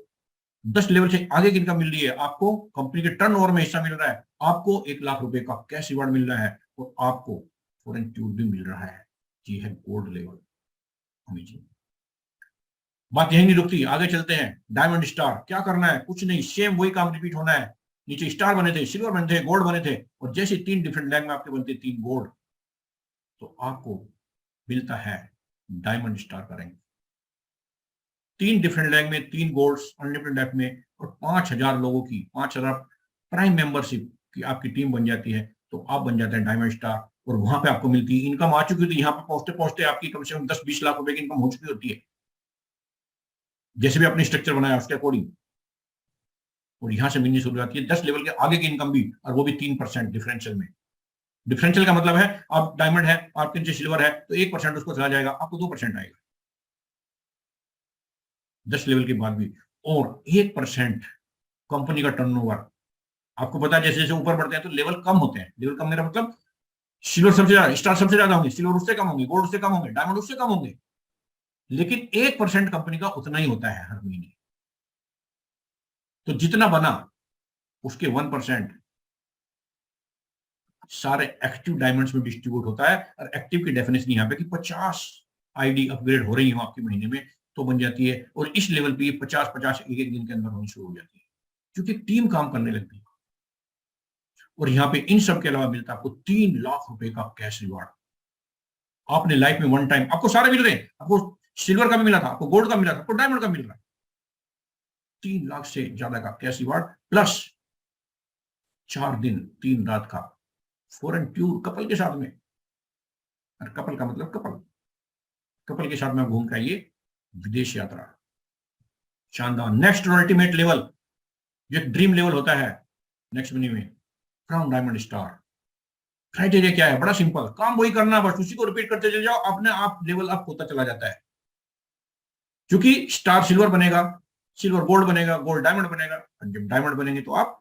10 लेवल से आगे की इनकम मिल रही है, आपको कंपनी के टर्नओवर में हिस्सा मिल रहा है, आपको 1,00,000 रुपए का कैश रिवार्ड मिल रहा है, और आपको फॉरेन टूर भी मिल रहा है। ये है गोल्ड लेवल। अमेजिंग। बात यही नहीं रुकती, आगे चलते हैं। डायमंड स्टार, क्या करना है? कुछ नहीं, सेम वही काम रिपीट होना है। नीचे स्टार बने थे, सिल्वर बने थे, गोल्ड बने थे, और जैसे 3 डिफरेंट रैंक में आपके बनते 3 गोल्ड, तो आपको मिलता है डायमंड स्टार का रैंक। 3 डिफरेंट रैंक में 3 गोल्ड्स अनलिमिटेड रैंक में, और 5000 लोगों की 5000 प्राइम मेंबरशिप की आपकी टीम बन जाती है, तो आप बन जाते हैं डायमंड स्टार। और वहां पे आपको मिलती है इनकम आ चुकी होती है, यहाँ पे पहुंचते पहुंचते आपकी कम से कम 10-20 लाख रुपए की इनकम हो चुकी होती है, जैसे भी आपने स्ट्रक्चर बनाया उसके अकॉर्डिंग। और यहां से मिलनी शुरू होती है 10 लेवल के आगे की इनकम भी, और वो भी 3% डिफरेंशियल में। डिफरेंशियल का मतलब है आप डायमंड है, आपके नीचे सिल्वर है, तो 1% उसको चला जाएगा, आपको 2% आएगा 10 लेवल के बाद भी। और 1% कंपनी का टर्नओवर। आपको पता है जैसे जैसे ऊपर बढ़ते हैं तो लेवल कम होते हैं। लेवल कम मेरा मतलब सिल्वर सबसे ज्यादा, स्टार सबसे ज्यादा होंगे, सिल्वर उससे कम होंगे, गोल्ड उससे कम होंगे, डायमंड उससे कम होंगे, लेकिन 1% कंपनी का उतना ही होता है हर महीने। तो जितना बना उसके 1% सारे एक्टिव डायमंड्स में डिस्ट्रीब्यूट होता है। और एक्टिव की डेफिनेशन यहाँ पे कि 50 आईडी अपग्रेड हो रही हो आपके महीने में तो बन जाती है। और इस लेवल पे 50-50 एक एक दिन के अंदर होनी शुरू हो जाती है, क्योंकि टीम काम करने लगती है। और यहाँ पे इन सब के अलावा मिलता है आपको 3 लाख रुपए का कैश रिवार्ड। आपने लाइफ में वन टाइम, आपको सारे मिल रहे हैं, आपको सिल्वर का भी मिला था, आपको गोल्ड का मिला था, आपको डायमंड का मिल रहा है, 3 लाख से ज्यादा का कैश रिवार्ड, प्लस 4 दिन 3 रात का फॉरेन टूर कपल के साथ में। और कपल का मतलब कपल, कपल के साथ में घूम के आइए, विदेश यात्रा। शानदार। नेक्स्ट और अल्टीमेट लेवल, जो एक ड्रीम लेवल होता है नेक्स्ट महीने में, क्राउन डायमंड स्टार। क्राइटेरिया क्या है? बड़ा सिंपल, काम वही करना, बस उसी को रिपीट करते चले जाओ, अपने आप लेवल अप होता चला जाता है। क्योंकि स्टार सिल्वर बनेगा, सिल्वर गोल्ड बनेगा, गोल्ड डायमंड बनेगा, और जब डायमंड बनेंगे तो आप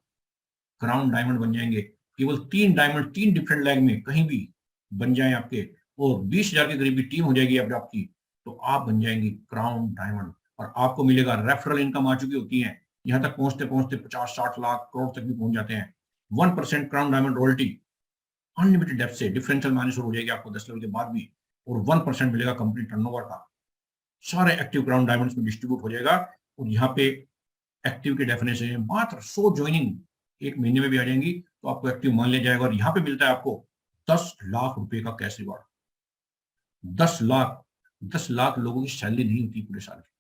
क्राउन डायमंड बन जाएंगे। केवल 3 डायमंड 3 डिफरेंट लैग में कहीं भी बन जाए आपके, और 20,000 के करीब की टीम हो जाएगी अब आपकी, तो आप बन जाएंगे क्राउन डायमंड। और आपको मिलेगा रेफरल इनकम आ चुकी होती है, यहां तक पहुंचते पहुंचते 50-60 लाख करोड़ तक भी पहुंच जाते हैं। 1% crown diamond royalty unlimited depth से डिफरेंशियल माइनस हो जाएगी आपको 10 लेवल के बाद भी, और 1% मिलेगा कंपनी टर्नओवर का, सारे एक्टिव क्राउन डायमंड्स में डिस्ट्रीब्यूट हो जाएगा। और यहाँ पे एक्टिव की डेफिनेशन है मात्र 100 ज्वाइनिंग एक महीने में भी आ जाएंगी तो आपको एक्टिव मान लिया जाएगा। और यहाँ पे मिलता है आपको 10 लाख रुपए का कैश रिवार्ड। 10 लाख लोगों की सैलरी नहीं होती पूरे साल की।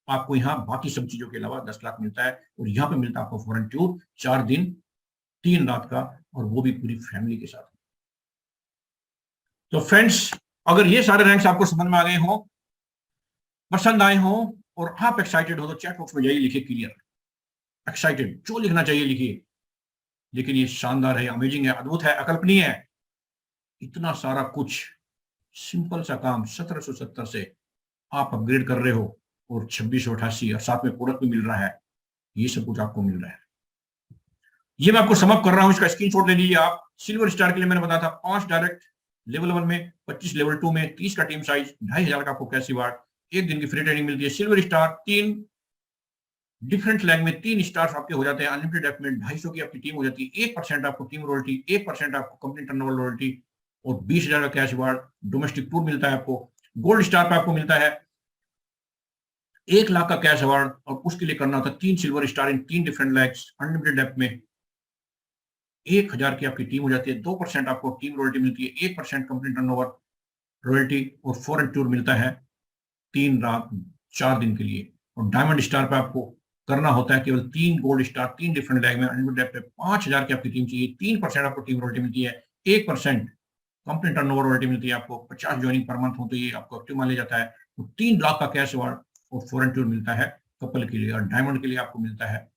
आपको यहाँ बाकी सब चीजों के अलावा 10 लाख मिलता है। और यहाँ पे मिलता है आपको फॉरेन टूर 4 दिन 3 रात का, और वो भी पूरी फैमिली के साथ। तो फ्रेंड्स, अगर ये सारे रैंक्स आपको समझ में आ गए हो, पसंद आए हो, और आप एक्साइटेड हो, तो चैट बॉक्स में जाइए, लिखिए क्लियर। एक्साइटेड जो लिखना चाहिए लिखिए। लेकिन ये शानदार है, अमेजिंग है, अद्भुत है, अकल्पनीय है। इतना सारा कुछ, सिंपल सा काम 1770 से आप अपग्रेड कर रहे हो, और 2688 और साथ में प्रोडक्ट भी मिल रहा है। ये सब कुछ आपको मिल रहा है। ये मैं आपको समअप कर रहा हूं, इसका स्क्रीनशॉट ले लीजिए आप। सिल्वर स्टार के लिए मैंने बताया था 5 डायरेक्ट लेवल 1 में, 25 लेवल 2 में, 30 का टीम साइज, 2500 का आपको कैश रिवार्ड, 1 दिन की फ्री ट्रेनिंग मिलती है। सिल्वर स्टार 3 डिफरेंट लैंग में 3 स्टार्स आपके हो जाते हैं, अनलिमिटेड एफ में 250 की आपकी टीम हो जाती है। 1% आपको टीम रॉयल्टी, 1% आपको कंपनी टर्नओवर रॉयल्टी, और 20,000 का कैश रिवार्ड। डोमेस्टिक टूर मिलता है आपको। गोल्ड स्टार पे आपको मिलता है 1 लाख का कैश अवार्ड, और उसके लिए करना होता है 3 silver star in 3 different legs unlimited depth में। 1000 की आपकी टीम हो जाती है। 2% आपको टीम रॉयल्टी मिलती है, 1% कंपनी टर्नओवर रॉयल्टी, और फॉरेन टूर मिलता है 3 रात 4 दिन के लिए। और डायमंड स्टार पे आपको करना होता है केवल 3 गोल्ड स्टार 3 डिफरेंट लैग में अनलिमिटेड पे। 5000 की आपकी टीम चाहिए, 3% आपको टीम रॉयल्टी मिलती है, 1% कंपनी टर्नओवर रॉयल्टी मिलती है आपको। 50 ज्वाइनिंग पर मंथ हो तो ये आपको एक्टिव मान लिया जाता है। तो 3 लाख का कैश अवार्ड और फॉरेन टूर मिलता है कपल के लिए। और डायमंड के लिए आपको मिलता है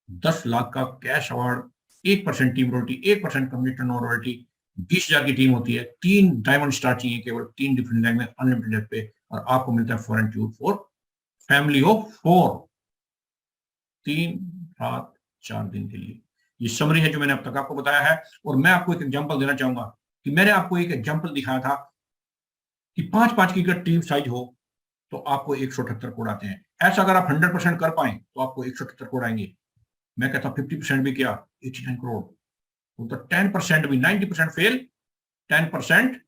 10 लाख का cash award, 1% team royalty, 1% company turnover royalty, 20,000 की टीम होती है, 3 डायमंड स्टार चाहिए केवल 3 डिफरेंट लैंग में अनलिमिटेड पे, और आपको मिलता है foreign tour for family of 4, 3 रात 4 दिन के लिए। ये समरी है जो मैंने अब तक आपको बताया है। और मैं आपको एक एग्जांपल देना चाहूंगा कि मैंने आपको एक एग्जांपल दिखाया था कि 5-5 की अगर टीम साइज हो तो आपको 178 कोड आते हैं। ऐसा अगर आप 100% कर पाए तो आपको 178 कोड आएंगे। मैं कहता हूं 50% भी क्या, 89 करोड़। तो 10% भी, 90% फेल, 10%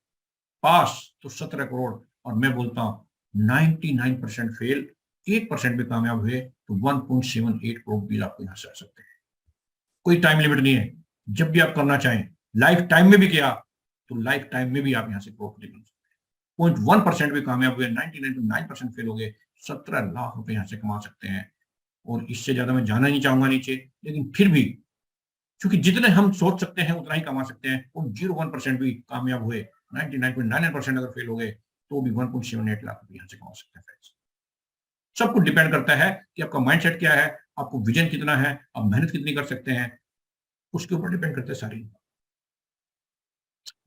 पास, तो 17 करोड़। और मैं बोलता हूं 99% फेल, 1% भी कामयाब हुए तो 1.78 करोड़ रुपीज आपको यहाँ से आ सकते हैं। कोई टाइम लिमिट नहीं है, जब भी आप करना चाहें, लाइफ टाइम में भी किया तो लाइफ टाइम में भी आप यहाँ से करोड़पति बन सकते हैं। 0.1% भी कामयाब हुए, 99.9% फेल हो गए, 17 लाख रुपए यहाँ से कमा सकते हैं। और इससे ज्यादा मैं जाना नहीं चाहूंगा नीचे, लेकिन फिर भी क्योंकि जितने हम सोच सकते हैं उतना ही कमा सकते हैं। और 0.1% भी कामयाब हुए, 99.99% अगर फेल हो गए तो भी 1.78 लाख रुपए यहाँ से कमा सकते हैं। सब कुछ डिपेंड करता है कि आपका माइंडसेट क्या है, आपको विजन कितना है, आप मेहनत कितनी कर सकते हैं, उसके ऊपर डिपेंड करते हैं सारी।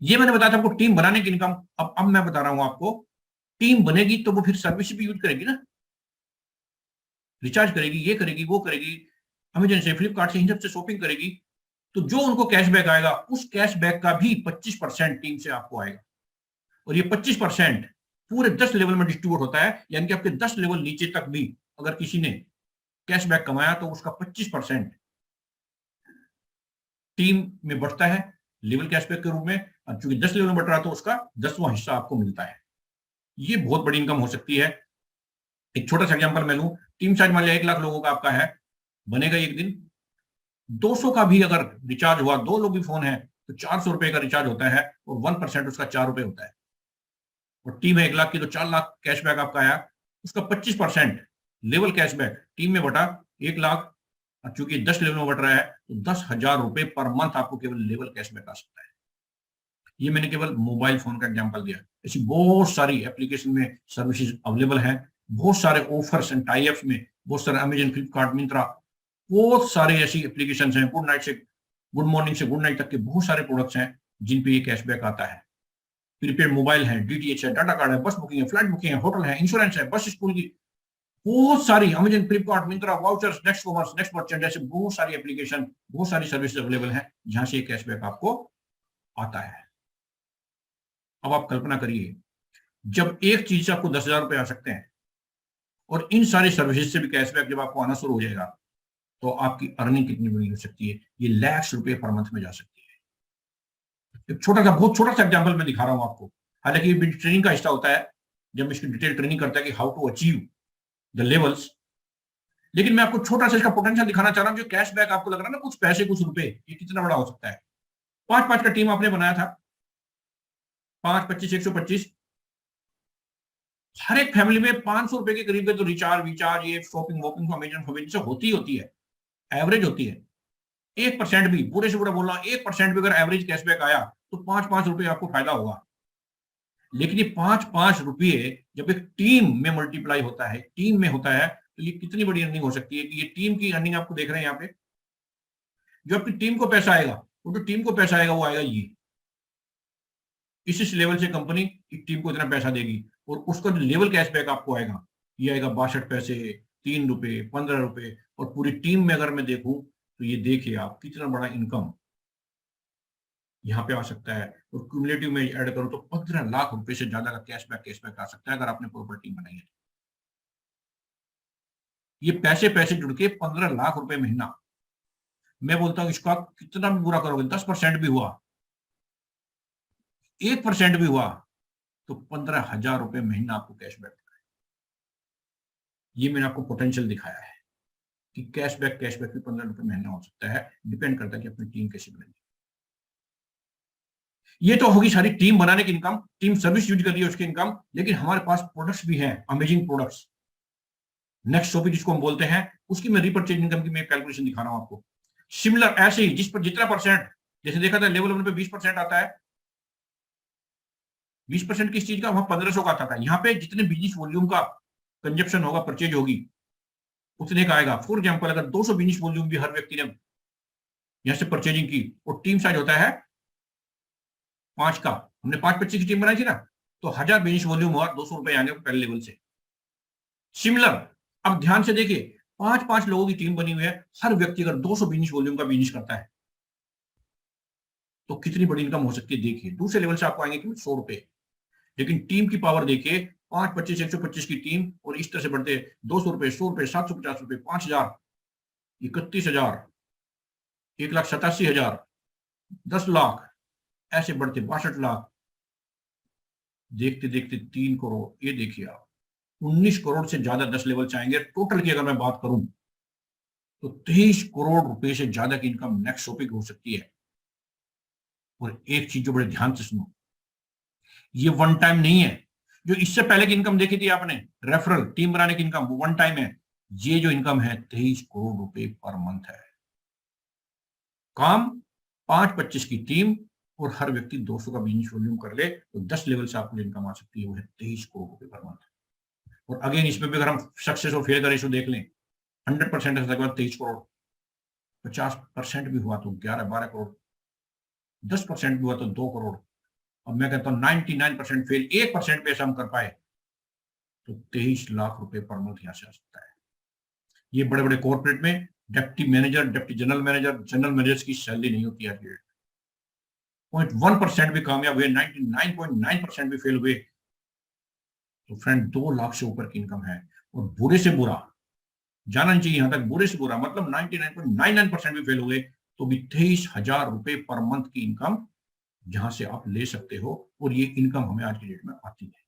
ये मैंने बताया था आपको टीम बनाने की इनकम। अब मैं बता रहा हूं आपको, टीम बनेगी तो वो फिर सर्विस भी यूज करेगी ना, रिचार्ज करेगी, ये करेगी, वो करेगी, अमेजन से, फ्लिपकार्ट से, इन सब से शॉपिंग करेगी। तो जो उनको कैशबैक आएगा उस कैशबैक का भी 25% टीम से आपको आएगा। और ये 25% पूरे 10 लेवल में डिस्ट्रीब्यूट होता है, यानी कि आपके 10 लेवल नीचे तक भी अगर किसी ने कैशबैक कमाया तो उसका 25% टीम में बढ़ता है लेवल कैशबैक के रूप में। और चूंकि 10 लेवल में बढ़ रहा तो उसका 10वां हिस्सा आपको मिलता है। ये बहुत बड़ी इनकम हो सकती है। एक छोटा सा एग्जांपल मैं लूं, टीम साइज मान लिया 1 लाख लोगों का आपका है, बनेगा एक दिन 200 का भी अगर रिचार्ज हुआ, 2 लोग भी फोन है तो 400 रुपए का रिचार्ज होता है और 1% उसका 4 रुपए होता है। और टीम है 1 लाख की तो 4 लाख कैशबैक आपका आया, उसका 25% लेवल कैशबैक टीम में बटा 1 लाख। और चूंकि 10 लेवल में बढ़ रहा है तो 10,000 रुपए पर मंथ आपको केवल लेवल कैशबैक आ सकता है। ये मैंने केवल मोबाइल फोन का एग्जांपल दिया, ऐसी बहुत सारी एप्लीकेशन में सर्विसेज अवेलेबल हैं, बहुत सारे ऑफर्स एंड टाई अप्स में, बहुत सारे अमेजन, फ्लिपकार्ट, मिंत्रा, बहुत सारे ऐसी एप्लीकेशन हैं, गुड नाइट से गुड मॉर्निंग से गुड नाइट तक के बहुत सारे प्रोडक्ट्स हैं जिन पे ये कैशबैक आता है। प्रीपेड मोबाइल है, डीटीएच है, डाटा कार्ड है, बस बुकिंग है, फ्लाइट बुकिंग है, होटल है, इंश्योरेंस है, बस स्कूल की, बहुत सारी Amazon, Flipkart, Myntra, vouchers, next commerce, next merchant, जैसे बहुत सारी एप्लीकेशन, बहुत सारी सर्विस अवेलेबल है जहां से कैशबैक आपको आता है। अब आप कल्पना करिए, जब एक चीज से आपको 10,000 रुपए आ सकते हैं और इन सारी सर्विसेज से भी कैशबैक जब आपको आना शुरू हो जाएगा तो आपकी अर्निंग कितनी बड़ी हो सकती है, ये लाख रुपए पर मंथ में जा सकती है। एक छोटा सा, बहुत छोटा सा एग्जांपल मैं दिखा रहा हूं आपको, हालांकि ये ट्रेनिंग का हिस्सा होता है जब इसकी डिटेल ट्रेनिंग करता है कि how to achieve the levels. लेकिन मैं आपको छोटा सा इसका पोटेंशियल दिखाना चाह रहा हूं। जो कैशबैक आपको लग रहा है ना, कुछ पैसे कुछ रुपए, ये कितना बड़ा हो सकता है। 5-5 का टीम आपने बनाया था, 5, 25, 125, हर एक फैमिली में 500 रुपए के करीब तो रिचार्ज विचार्ज, ये शॉपिंग वॉपिंग अमेजन से होती है, एवरेज होती है। 1% भी, पूरे से पूरा बोल रहा हूं, 1% भी अगर एवरेज कैशबैक आया तो 5-5 रुपए आपको फायदा होगा। लेकिन ये 5-5 रुपये जब एक टीम में मल्टीप्लाई होता है, टीम में होता है, तो ये कितनी बड़ी अर्निंग हो सकती है कि ये टीम की अर्निंग आपको देख रहे हैं यहाँ पे। जो आपकी टीम को पैसा आएगा, वो जो टीम को पैसा आएगा वो आएगा ये, इस लेवल से कंपनी एक टीम को इतना पैसा देगी और उसका जो लेवल कैशबैक आपको आएगा, ये आएगा 62 पैसे, 3 रुपए, 15 रुपए। और पूरी टीम में अगर मैं देखूं तो ये देखिए आप कितना बड़ा इनकम यहाँ पे आ सकता है। और क्यूमुलेटिव में ऐड करो तो 15 लाख रुपए से ज्यादा का कैशबैक आ सकता है अगर आपने प्रॉपर टीम बनाई है। ये पैसे पैसे जुड़ के 15 लाख रुपए महीना, मैं बोलता हूं इसका कितना भी बुरा करोगे, 10% भी हुआ, 1% भी हुआ तो 15,000 रुपए महीना आपको कैशबैक। ये मैंने आपको पोटेंशियल दिखाया है कि कैशबैक भी 15 रुपए महीना हो सकता है, डिपेंड करता है कि अपनी टीम कैसे बनेगी। ये तो होगी सारी टीम बनाने की इनकम, टीम सर्विस यूज कर रही है उसकी इनकम। लेकिन हमारे पास प्रोडक्ट्स भी हैं, अमेजिंग प्रोडक्ट्स, नेक्स्ट शॉपिंग जिसको हम बोलते हैं, उसकी मैं रिपर्चेज इनकम की मैं कैलकुलेशन दिखा रहा हूं आपको। सिमिलर ऐसे ही जिस पर जितना परसेंट, जैसे देखा था लेवल 1 पे 20% आता है, 20% किस चीज का, वहां 1500 का आता था। यहाँ पे जितने बिजनेस वॉल्यूम का कंजप्शन होगा, परचेज होगी, उतने का आएगा। फॉर एग्जाम्पल अगर 200 बिजनेस वॉल्यूम भी हर व्यक्ति ने यहां से परचेजिंग की और टीम साइज होता है 5 का, हमने 5-25 की टीम बनाई थी ना, तो 1000 बिजनेस वॉल्यूम हुआ, 200 रुपए आएंगे पहले लेवल से। सिमिलर, अब ध्यान से देखिए, 5-5 लोगों की टीम बनी हुई है, हर व्यक्ति अगर 200 बिजनेस वॉल्यूम का बिजनेस करता है तो कितनी बड़ी इनकम हो सकती है। देखिए दूसरे लेवल से आपको आएंगे कि 100 रुपए, लेकिन टीम की पावर देखिए, 5-25, 125 की टीम, और इस तरह से बढ़ते 200 रुपए, 100 रुपए, 750 रुपए, 5,000, 31,000, 1,87,000, 10 लाख, ऐसे बढ़ते 62 लाख, देखते देखते 3 करोड़। ये देखिए आप, 19 करोड़ से ज्यादा 10 लेवल से आएंगे। टोटल की अगर मैं बात करूं तो 23 करोड़ रुपए से ज्यादा की इनकम नेक्स्ट शॉपिंग हो सकती है। और एक चीज जो बड़े ध्यान से सुनो, ये वन टाइम नहीं है। जो इससे पहले की इनकम देखी थी आपने, रेफरल टीम बनाने की इनकम, वो वन टाइम है। ये जो इनकम है 23 करोड़ रुपए पर मंथ है। काम 5-25 की टीम और हर व्यक्ति 200 का बिजनेस वॉल्यूम कर ले तो 10 लेवल से आपको इनकम आ सकती है, वो है 23 करोड़ रुपए पर मंथ। और अगेन इसमें भी अगर हम सक्सेस और फेल का रेशो देख लें, 100% के बाद 23 करोड़, 50% भी हुआ तो 11-12 करोड़, 10% भी हुआ तो 2 करोड़। अब मैं कहता हूं 99% फेल, 1% पे हम कर पाए तो 23 लाख रुपए पर मंथ यहां से आ सकता है। ये बड़े बड़े कॉर्पोरेट में deputy manager, deputy general manager, general manager की सैलरी नहीं होती है। 0.1% भी कामयाब हुए, 99.9% भी फेल हुए तो फ्रेंड 2 लाख से ऊपर की इनकम है। और बुरे से बुरा जाना नहीं चाहिए यहां तक, बुरे से बुरा मतलब 99.99% भी फेल हुए तो भी 23,000 रुपए पर मंथ की इनकम जहां से आप ले सकते हो। और ये इनकम हमें आज की डेट में आती है।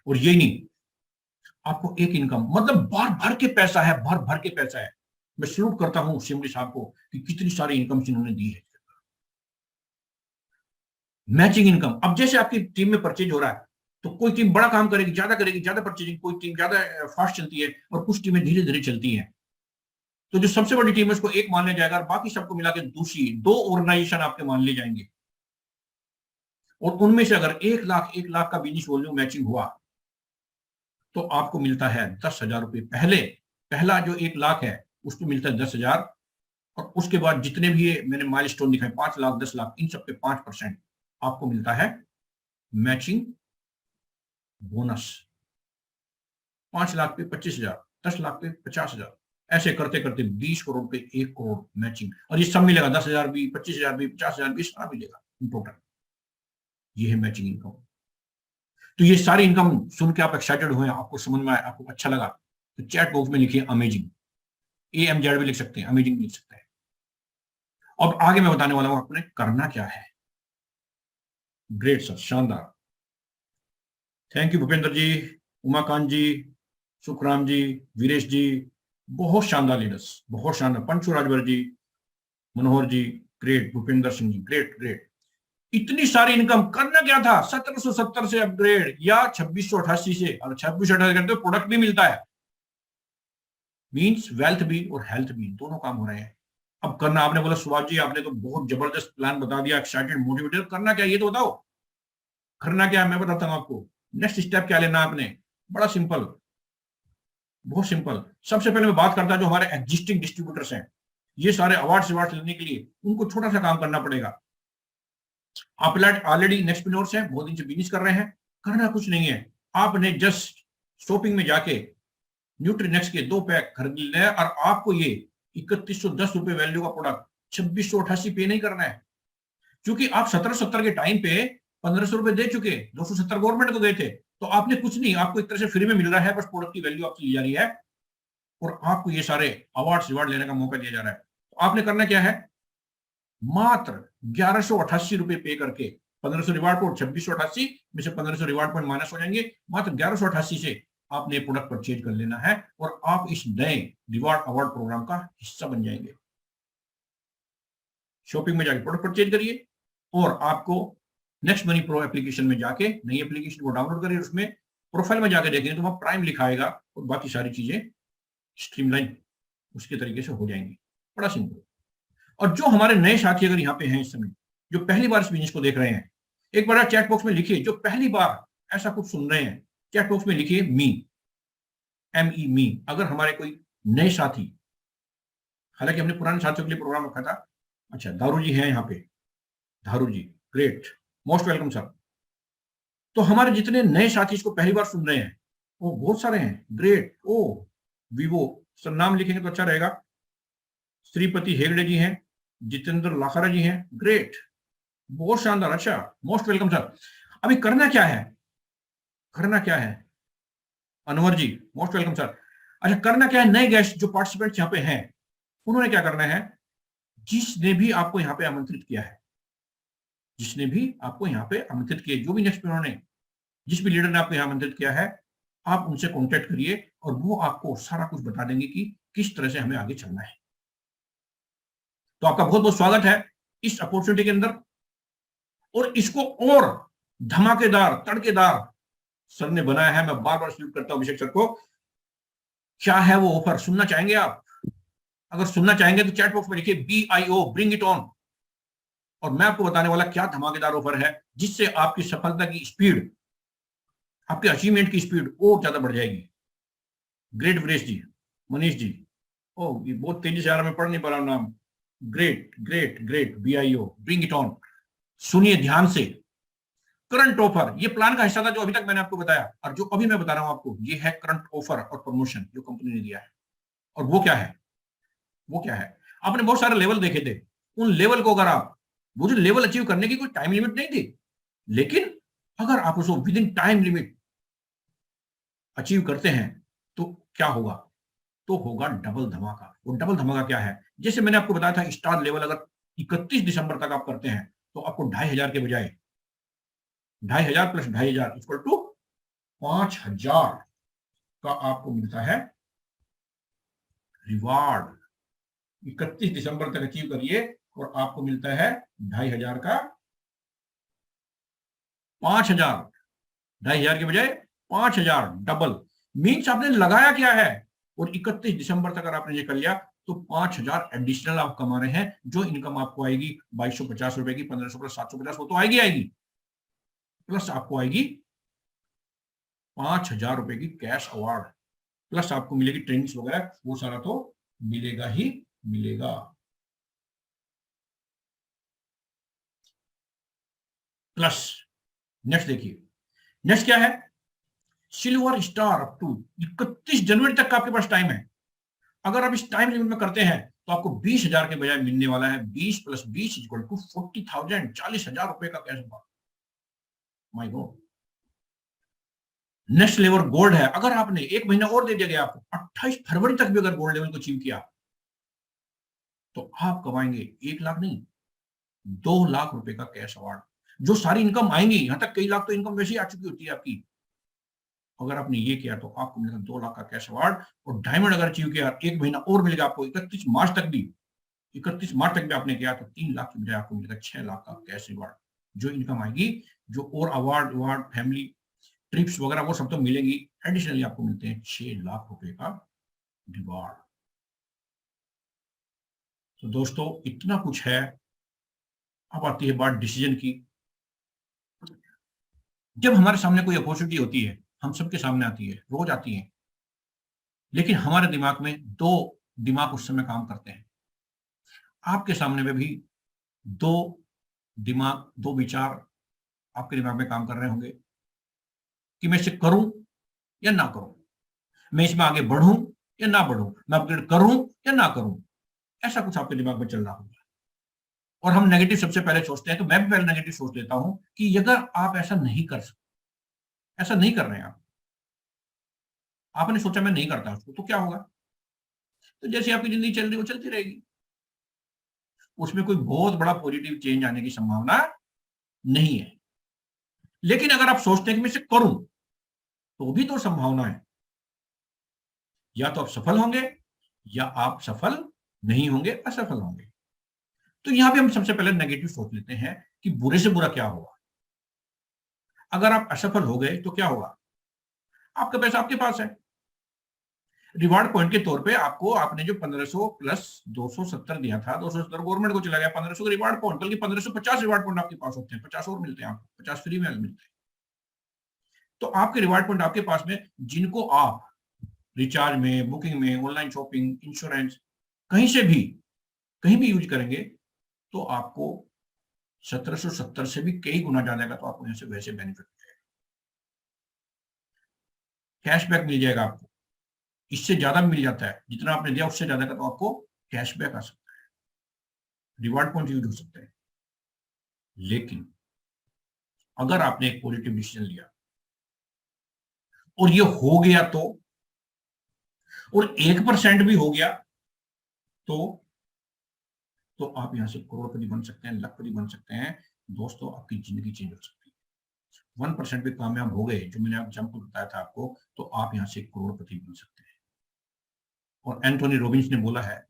और यही नहीं, आपको एक इनकम मतलब भर भर के पैसा है, भर भर के पैसा है। मैं सल्यूट करता हूं शिमली साहब को कि कितनी सारी इनकम इन्होंने दी है। मैचिंग इनकम, अब जैसे आपकी टीम में परचेज हो रहा है तो कोई टीम बड़ा काम करेगी, ज्यादा परचेजिंग, कोई टीम ज्यादा फास्ट चलती है और कुछ टीमें धीरे धीरे चलती हैं। तो जो सबसे बड़ी टीम है उसको एक मान लिया जाएगा और बाकी सबको मिला के दूसरी 2 ऑर्गेनाइजेशन आपके मान लिए जाएंगे। और उनमें से अगर 1 लाख का बिजनेस वॉल्यूम मैचिंग हुआ तो आपको मिलता है 10,000 रुपए। पहला जो 1 लाख है उसको मिलता है 10,000। और उसके बाद जितने भी मैंने माइलस्टोन दिखाए, 5 लाख, 10 लाख, इन सब पे 5% आपको मिलता है मैचिंग बोनस। 5 लाख पे 25,000, 10 लाख पे 50,000, ऐसे करते करते 20 करोड़ पे 1 करोड़ मैचिंग। और ये सब मिलेगा 10,000 भी, 25,000 भी, 50,000 भी, सारा मिलेगा इन टोटल। ये है मैचिंग इनकम। तो ये सारी इनकम सुन के आप एक्साइटेड हुए, आपको समझ में आया, आपको अच्छा लगा तो चैट बॉक्स में लिखिए अमेजिंग, AMZ भी लिख सकते हैं, अमेजिंग भी लिख सकते हैं। अब आगे मैं बताने वाला हूं आपने करना क्या है। ग्रेट सर, शानदार, थैंक यू भूपेंद्र जी, उमाकांत जी, सुखराम जी, वीरेश जी, बहुत शानदार लीडर्स, बहुत शानदार। पंचू राजभर जी, मनोहर जी, great. Bhupendra Singh ji, great great. इतनी सारी इनकम, करना क्या था? 1770 से अपग्रेड या 2688 से। और 2688 करते प्रोडक्ट भी मिलता है, मींस वेल्थ भी और हेल्थ भी, दोनों काम हो रहे हैं। अब करना, आपने बोला सुभाष जी आपने तो बहुत जबरदस्त प्लान बता दिया, एक्साइटेड, मोटिवेटेड, करना क्या ये तो बताओ। करना क्या है मैं बताता हूं आपको। नेक्स्ट स्टेप क्या लेना आपने, बड़ा सिंपल, बहुत सिंपल। सबसे पहले मैं बात करता हूं जो हमारे एग्जिस्टिंग डिस्ट्रीब्यूटर्स हैं, ये सारे अवार्ड लेने के लिए उनको छोटा सा काम करना पड़ेगा। आप ऑलरेडी नेक्स्टप्रेन्योर्स हैं, बहुत दिन से बिजनेस कर रहे हैं, करना कुछ नहीं है। आपने जस्ट शॉपिंग में जाके न्यूट्रीनेक्स के 2 पैक खरीद लेना है और आपको ये 3110 रुपए वैल्यू का प्रोडक्ट 2688 पे नहीं करना है। क्योंकि आप 1770 के टाइम पे 1500 रुपए दे चुके, 270 गवर्नमेंट को गए थे, तो आपने कुछ नहीं, आपको एक तरह से फ्री में मिल रहा है, बस प्रोडक्ट की वैल्यू आपसे ली जा रही है और आपको ये सारे अवार्ड रिवार्ड लेने का मौका दिया जा रहा है। तो आपने करना क्या है, मात्र 1188 रुपए पे करके, 1500 रिवार्ड पॉइंट, 2688 में से 1500 रिवार्ड पॉइंट माइनस हो जाएंगे, मात्र 1188 से आपने प्रोडक्ट परचेज कर लेना है और आप इस नए रिवार्ड अवार्ड प्रोग्राम का हिस्सा बन जाएंगे। शॉपिंग में जाके प्रोडक्ट परचेज करिए और आपको नेक्स्ट मनी प्रो एप्लीकेशन में जाके नई एप्लीकेशन को डाउनलोड करिए, उसमें प्रोफाइल में जाके देखेंगे तो वहां प्राइम लिखा आएगा और बाकी सारी चीजें स्ट्रीमलाइन उसके तरीके से हो जाएंगी। बड़ा सिंपल। और जो हमारे नए साथी अगर यहाँ पे हैं इस समय, जो पहली बार इस बिजनेस को देख रहे हैं, एक बार चैट बॉक्स में लिखिए, जो पहली बार ऐसा कुछ सुन रहे हैं, चैट बॉक्स में लिखिए मी, ME मी। अगर हमारे कोई नए साथी, हालांकि हमने पुराने साथियों के लिए प्रोग्राम रखा था। अच्छा, दारू जी हैं यहाँ पे, दारू जी, ग्रेट, मोस्ट वेलकम सर। तो हमारे जितने नए साथी इसको पहली बार सुन रहे हैं वो बहुत सारे हैं, ग्रेट। ओ विवो सर, नाम लिखेंगे तो अच्छा रहेगा। श्रीपति हेगड़े जी हैं, जितेंद्र लाखारा जी हैं, ग्रेट, बहुत शानदार, अच्छा, मोस्ट वेलकम सर। अभी करना क्या है, करना क्या है, अनवर जी मोस्ट वेलकम सर। अच्छा, करना क्या है, नए गेस्ट जो पार्टिसिपेंट्स यहाँ पे हैं उन्होंने क्या करना है, जिसने भी आपको यहाँ पे आमंत्रित किया है, जिसने भी आपको यहाँ पे आमंत्रित किया, जो भी नेक्स्ट उन्होंने जिस भी लीडर ने आपको यहाँ आमंत्रित किया है, आप उनसे कॉन्टेक्ट करिए और वो आपको सारा कुछ बता देंगे कि किस तरह से हमें आगे चलना है। तो आपका बहुत बहुत स्वागत है इस अपॉर्चुनिटी के अंदर, और इसको और धमाकेदार, तड़केदार सर ने बनाया है। मैं बार बार सल्यूट करता हूं अभिषेक सर को। क्या है वो ऑफर, सुनना चाहेंगे आप? अगर सुनना चाहेंगे तो चैट बॉक्स में लिखिए BIO, ब्रिंग इट ऑन, और मैं आपको बताने वाला क्या धमाकेदार ऑफर है जिससे आपकी सफलता की स्पीड, आपके अचीवमेंट की स्पीड और ज्यादा बढ़ जाएगी। ग्रेट वीरेश जी, मनीष जी, ओ ये बहुत तेजी से आ रहा, मैं पढ़ नहीं पा रहा हूं नाम। Great great great, BIO, bring it on. सुनिए ध्यान से, करंट ऑफर, ये प्लान का हिस्सा था जो अभी तक मैंने आपको बताया, और जो अभी मैं बता रहा हूं आपको, ये है करंट ऑफर और प्रमोशन जो कंपनी ने दिया है। और वो क्या है? वो क्या है? आपने बहुत सारे लेवल देखे थे, उन लेवल को अगर आप, वो जो लेवल अचीव करने की कोई टाइम लिमिट नहीं थी, लेकिन अगर आप उसको with in time limit achieve करते हैं तो क्या होगा? तो होगा डबल धमाका। वो डबल धमाका क्या है? जैसे मैंने आपको बताया था, स्टार लेवल अगर 31 दिसंबर तक आप करते हैं तो आपको 2500 के बजाय 2500 प्लस 2500 इक्वल टू 5000 का आपको मिलता है रिवार्ड। 31 दिसंबर तक अचीव करिए और आपको मिलता है 2500 का 5000, 2500 के बजाय 5000, डबल। मीन्स आपने लगाया क्या है, और 31 दिसंबर तक अगर आपने ये कर लिया तो 5000 एडिशनल आप कमा रहे हैं। जो इनकम आपको आएगी 2250 रुपए की, 1500 प्लस 750, वो तो आएगी आएगी, प्लस आपको आएगी 5000 रुपए की कैश अवार्ड, प्लस आपको मिलेगी ट्रेनिंग्स वगैरह, वो सारा तो मिलेगा ही मिलेगा। प्लस नेक्स्ट देखिए, नेक्स्ट क्या है? सिल्वर स्टार अप टू 31 जनवरी तक का आपके पास टाइम है। अगर आप इस टाइम लिमिट में करते हैं तो आपको 20,000 के बजाय मिलने वाला है 20 प्लस 20 इक्वल टू 40,000, 40,000 रुपए का cash award. My God. Next level gold है। अगर आपने एक महीना और दे दिया गया आपको, 28 फरवरी तक भी अगर गोल्ड लेवल को अचीव किया तो आप कमाएंगे 1 लाख नहीं, 2 लाख रुपए का कैश अवार्ड। जो सारी इनकम आएंगी, यहां तक कई लाख तो इनकम वैसे ही आ चुकी होती है आपकी, अगर आपने ये किया तो आपको मिलेगा 2 लाख का कैश अवार्ड। और डायमंड अगर अचीव किया, 1 महीना और मिलेगा आपको, 31 मार्च तक भी, 31 मार्च तक भी आपने किया तो 3 लाख की बजाय आपको मिलेगा 6 लाख का कैश रिवार्ड। जो इनकम आएगी, जो और अवार्ड अवार्ड, फैमिली ट्रिप्स वगैरह, वो सब तो मिलेंगी, एडिशनली आपको मिलते हैं 6 लाख रुपए का रिवार्ड। तो दोस्तों इतना कुछ है। अब आती है बात डिसीजन की। जब हमारे सामने कोई अपॉर्चुनिटी होती है, हम सबके सामने आती है, रोज आती है, लेकिन हमारे दिमाग में दो दिमाग उस समय काम करते हैं। आपके सामने में भी दो दिमाग, दो विचार आपके दिमाग में काम कर रहे होंगे कि मैं इसे करूं या ना करूं, मैं इसमें आगे बढ़ूं या ना बढ़ूं, मैं अपग्रेड करूं या ना करूं। ऐसा कुछ आपके दिमाग में चल रहा होगा और हम नेगेटिव सबसे पहले सोचते हैं। तो मैं भी पहले नेगेटिव सोच लेता हूं कि अगर आप ऐसा नहीं कर सकते, ऐसा नहीं कर रहे हैं आप, आपने सोचा मैं नहीं करता उसको, तो क्या होगा? तो जैसे आपकी जिंदगी चल रही वो चलती रहेगी, उसमें कोई बहुत बड़ा पॉजिटिव चेंज आने की संभावना नहीं है। लेकिन अगर आप सोचते हैं कि मैं इसे करूं, तो भी तो संभावना है, या तो आप सफल होंगे या आप सफल नहीं होंगे, असफल होंगे। तो यहां पे हम सबसे पहले नेगेटिव सोच लेते हैं कि बुरे से बुरा क्या होगा। अगर आप असफल हो गए तो क्या होगा? आपका पैसा आपके पास है, रिवार्ड पॉइंट के तौर पे आपको, आपने जो 1500 प्लस 270 दिया था, 270 गवर्नमेंट को चला गया, 1500 रिवार्ड पॉइंट, बल्कि 1550 रिवार्ड पॉइंट आपके पास होते हैं, 50 और मिलते हैं आपको, 50 फ्री में मिलते हैं। तो आपके रिवार्ड पॉइंट आपके पास में, जिनको आप रिचार्ज में, बुकिंग में, ऑनलाइन शॉपिंग, इंश्योरेंस, कहीं से भी, कहीं भी यूज करेंगे तो आपको 1770 से भी कई गुना ज्यादा का तो आपको यहाँ से वैसे बेनिफिट मिलेगा, कैशबैक मिल जाएगा आपको। इससे ज्यादा मिल जाता है, जितना आपने दिया उससे ज्यादा का तो आपको कैशबैक आ सकता है, रिवार्ड पॉइंट यूज हो सकते हैं। लेकिन अगर आपने एक पॉजिटिव डिसीजन लिया और ये हो गया और 1% भी हो गया तो आप यहां से करोड़पति बन सकते हैं, लखपति बन सकते हैं। दोस्तों आपकी जिंदगी चेंज हो सकती है। 1% भी कामयाब हो गए, जो मैंने एग्जाम्पल बताया था आपको, तो आप यहाँ से करोड़पति बन सकते हैं। और एंथोनी रॉबिन्स ने बोला है,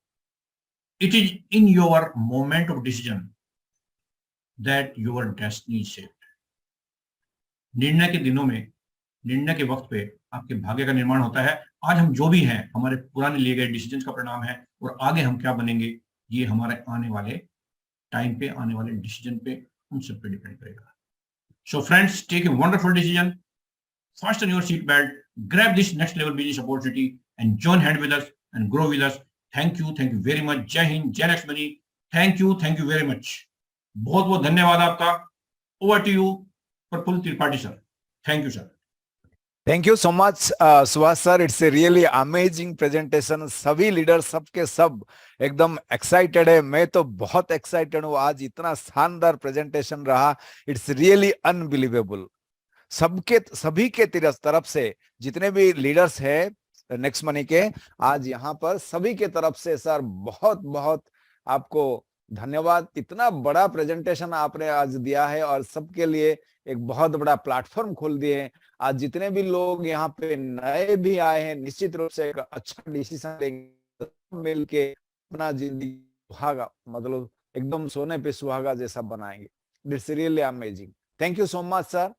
it is in your moment of decision that your destiny is shaped. निर्णय के दिनों में, निर्णय के वक्त पे आपके भाग्य का निर्माण होता है। आज हम जो भी हैं, हमारे पुराने लिए गए डिसीजन का परिणाम है, और आगे हम क्या बनेंगे, ये हमारे आने वाले टाइम पे, आने वाले डिसीजन पे, उन सब पे डिपेंड करेगा। So friends, take a wonderful decision, fasten your seat belt, grab this next level business opportunity and join hand with us and grow with us. Thank you very much. Jai Hind, Jai Lakshmani. Thank you very much. बहुत बहुत धन्यवाद आपका। Over to you, Praful Tripathi sir. Thank you, sir.
Thank you so much Subhash sir, it's a really amazing presentation. सभी लीडर सबके सब एकदम एक्साइटेड है, मैं तो बहुत एक्साइटेड हूँ। आज इतना शानदार प्रेजेंटेशन रहा, इट्स रियली अनबिलीवेबल। सभी के तरफ से जितने भी लीडर्स है नेक्स्ट मनी के, आज यहाँ पर सभी के तरफ से सर बहुत बहुत आपको धन्यवाद। इतना बड़ा प्रेजेंटेशन आपने आज दिया है और सबके लिए एक बहुत बड़ा प्लेटफॉर्म खोल दिए हैं। आज जितने भी लोग यहाँ पे नए भी आए हैं, निश्चित रूप से एक अच्छा डिसीजन लेंगे, मिलके अपना जिंदगी सुहागा, मतलब एकदम सोने पे सुहागा जैसा बनाएंगे। It's really amazing. Thank you so much sir.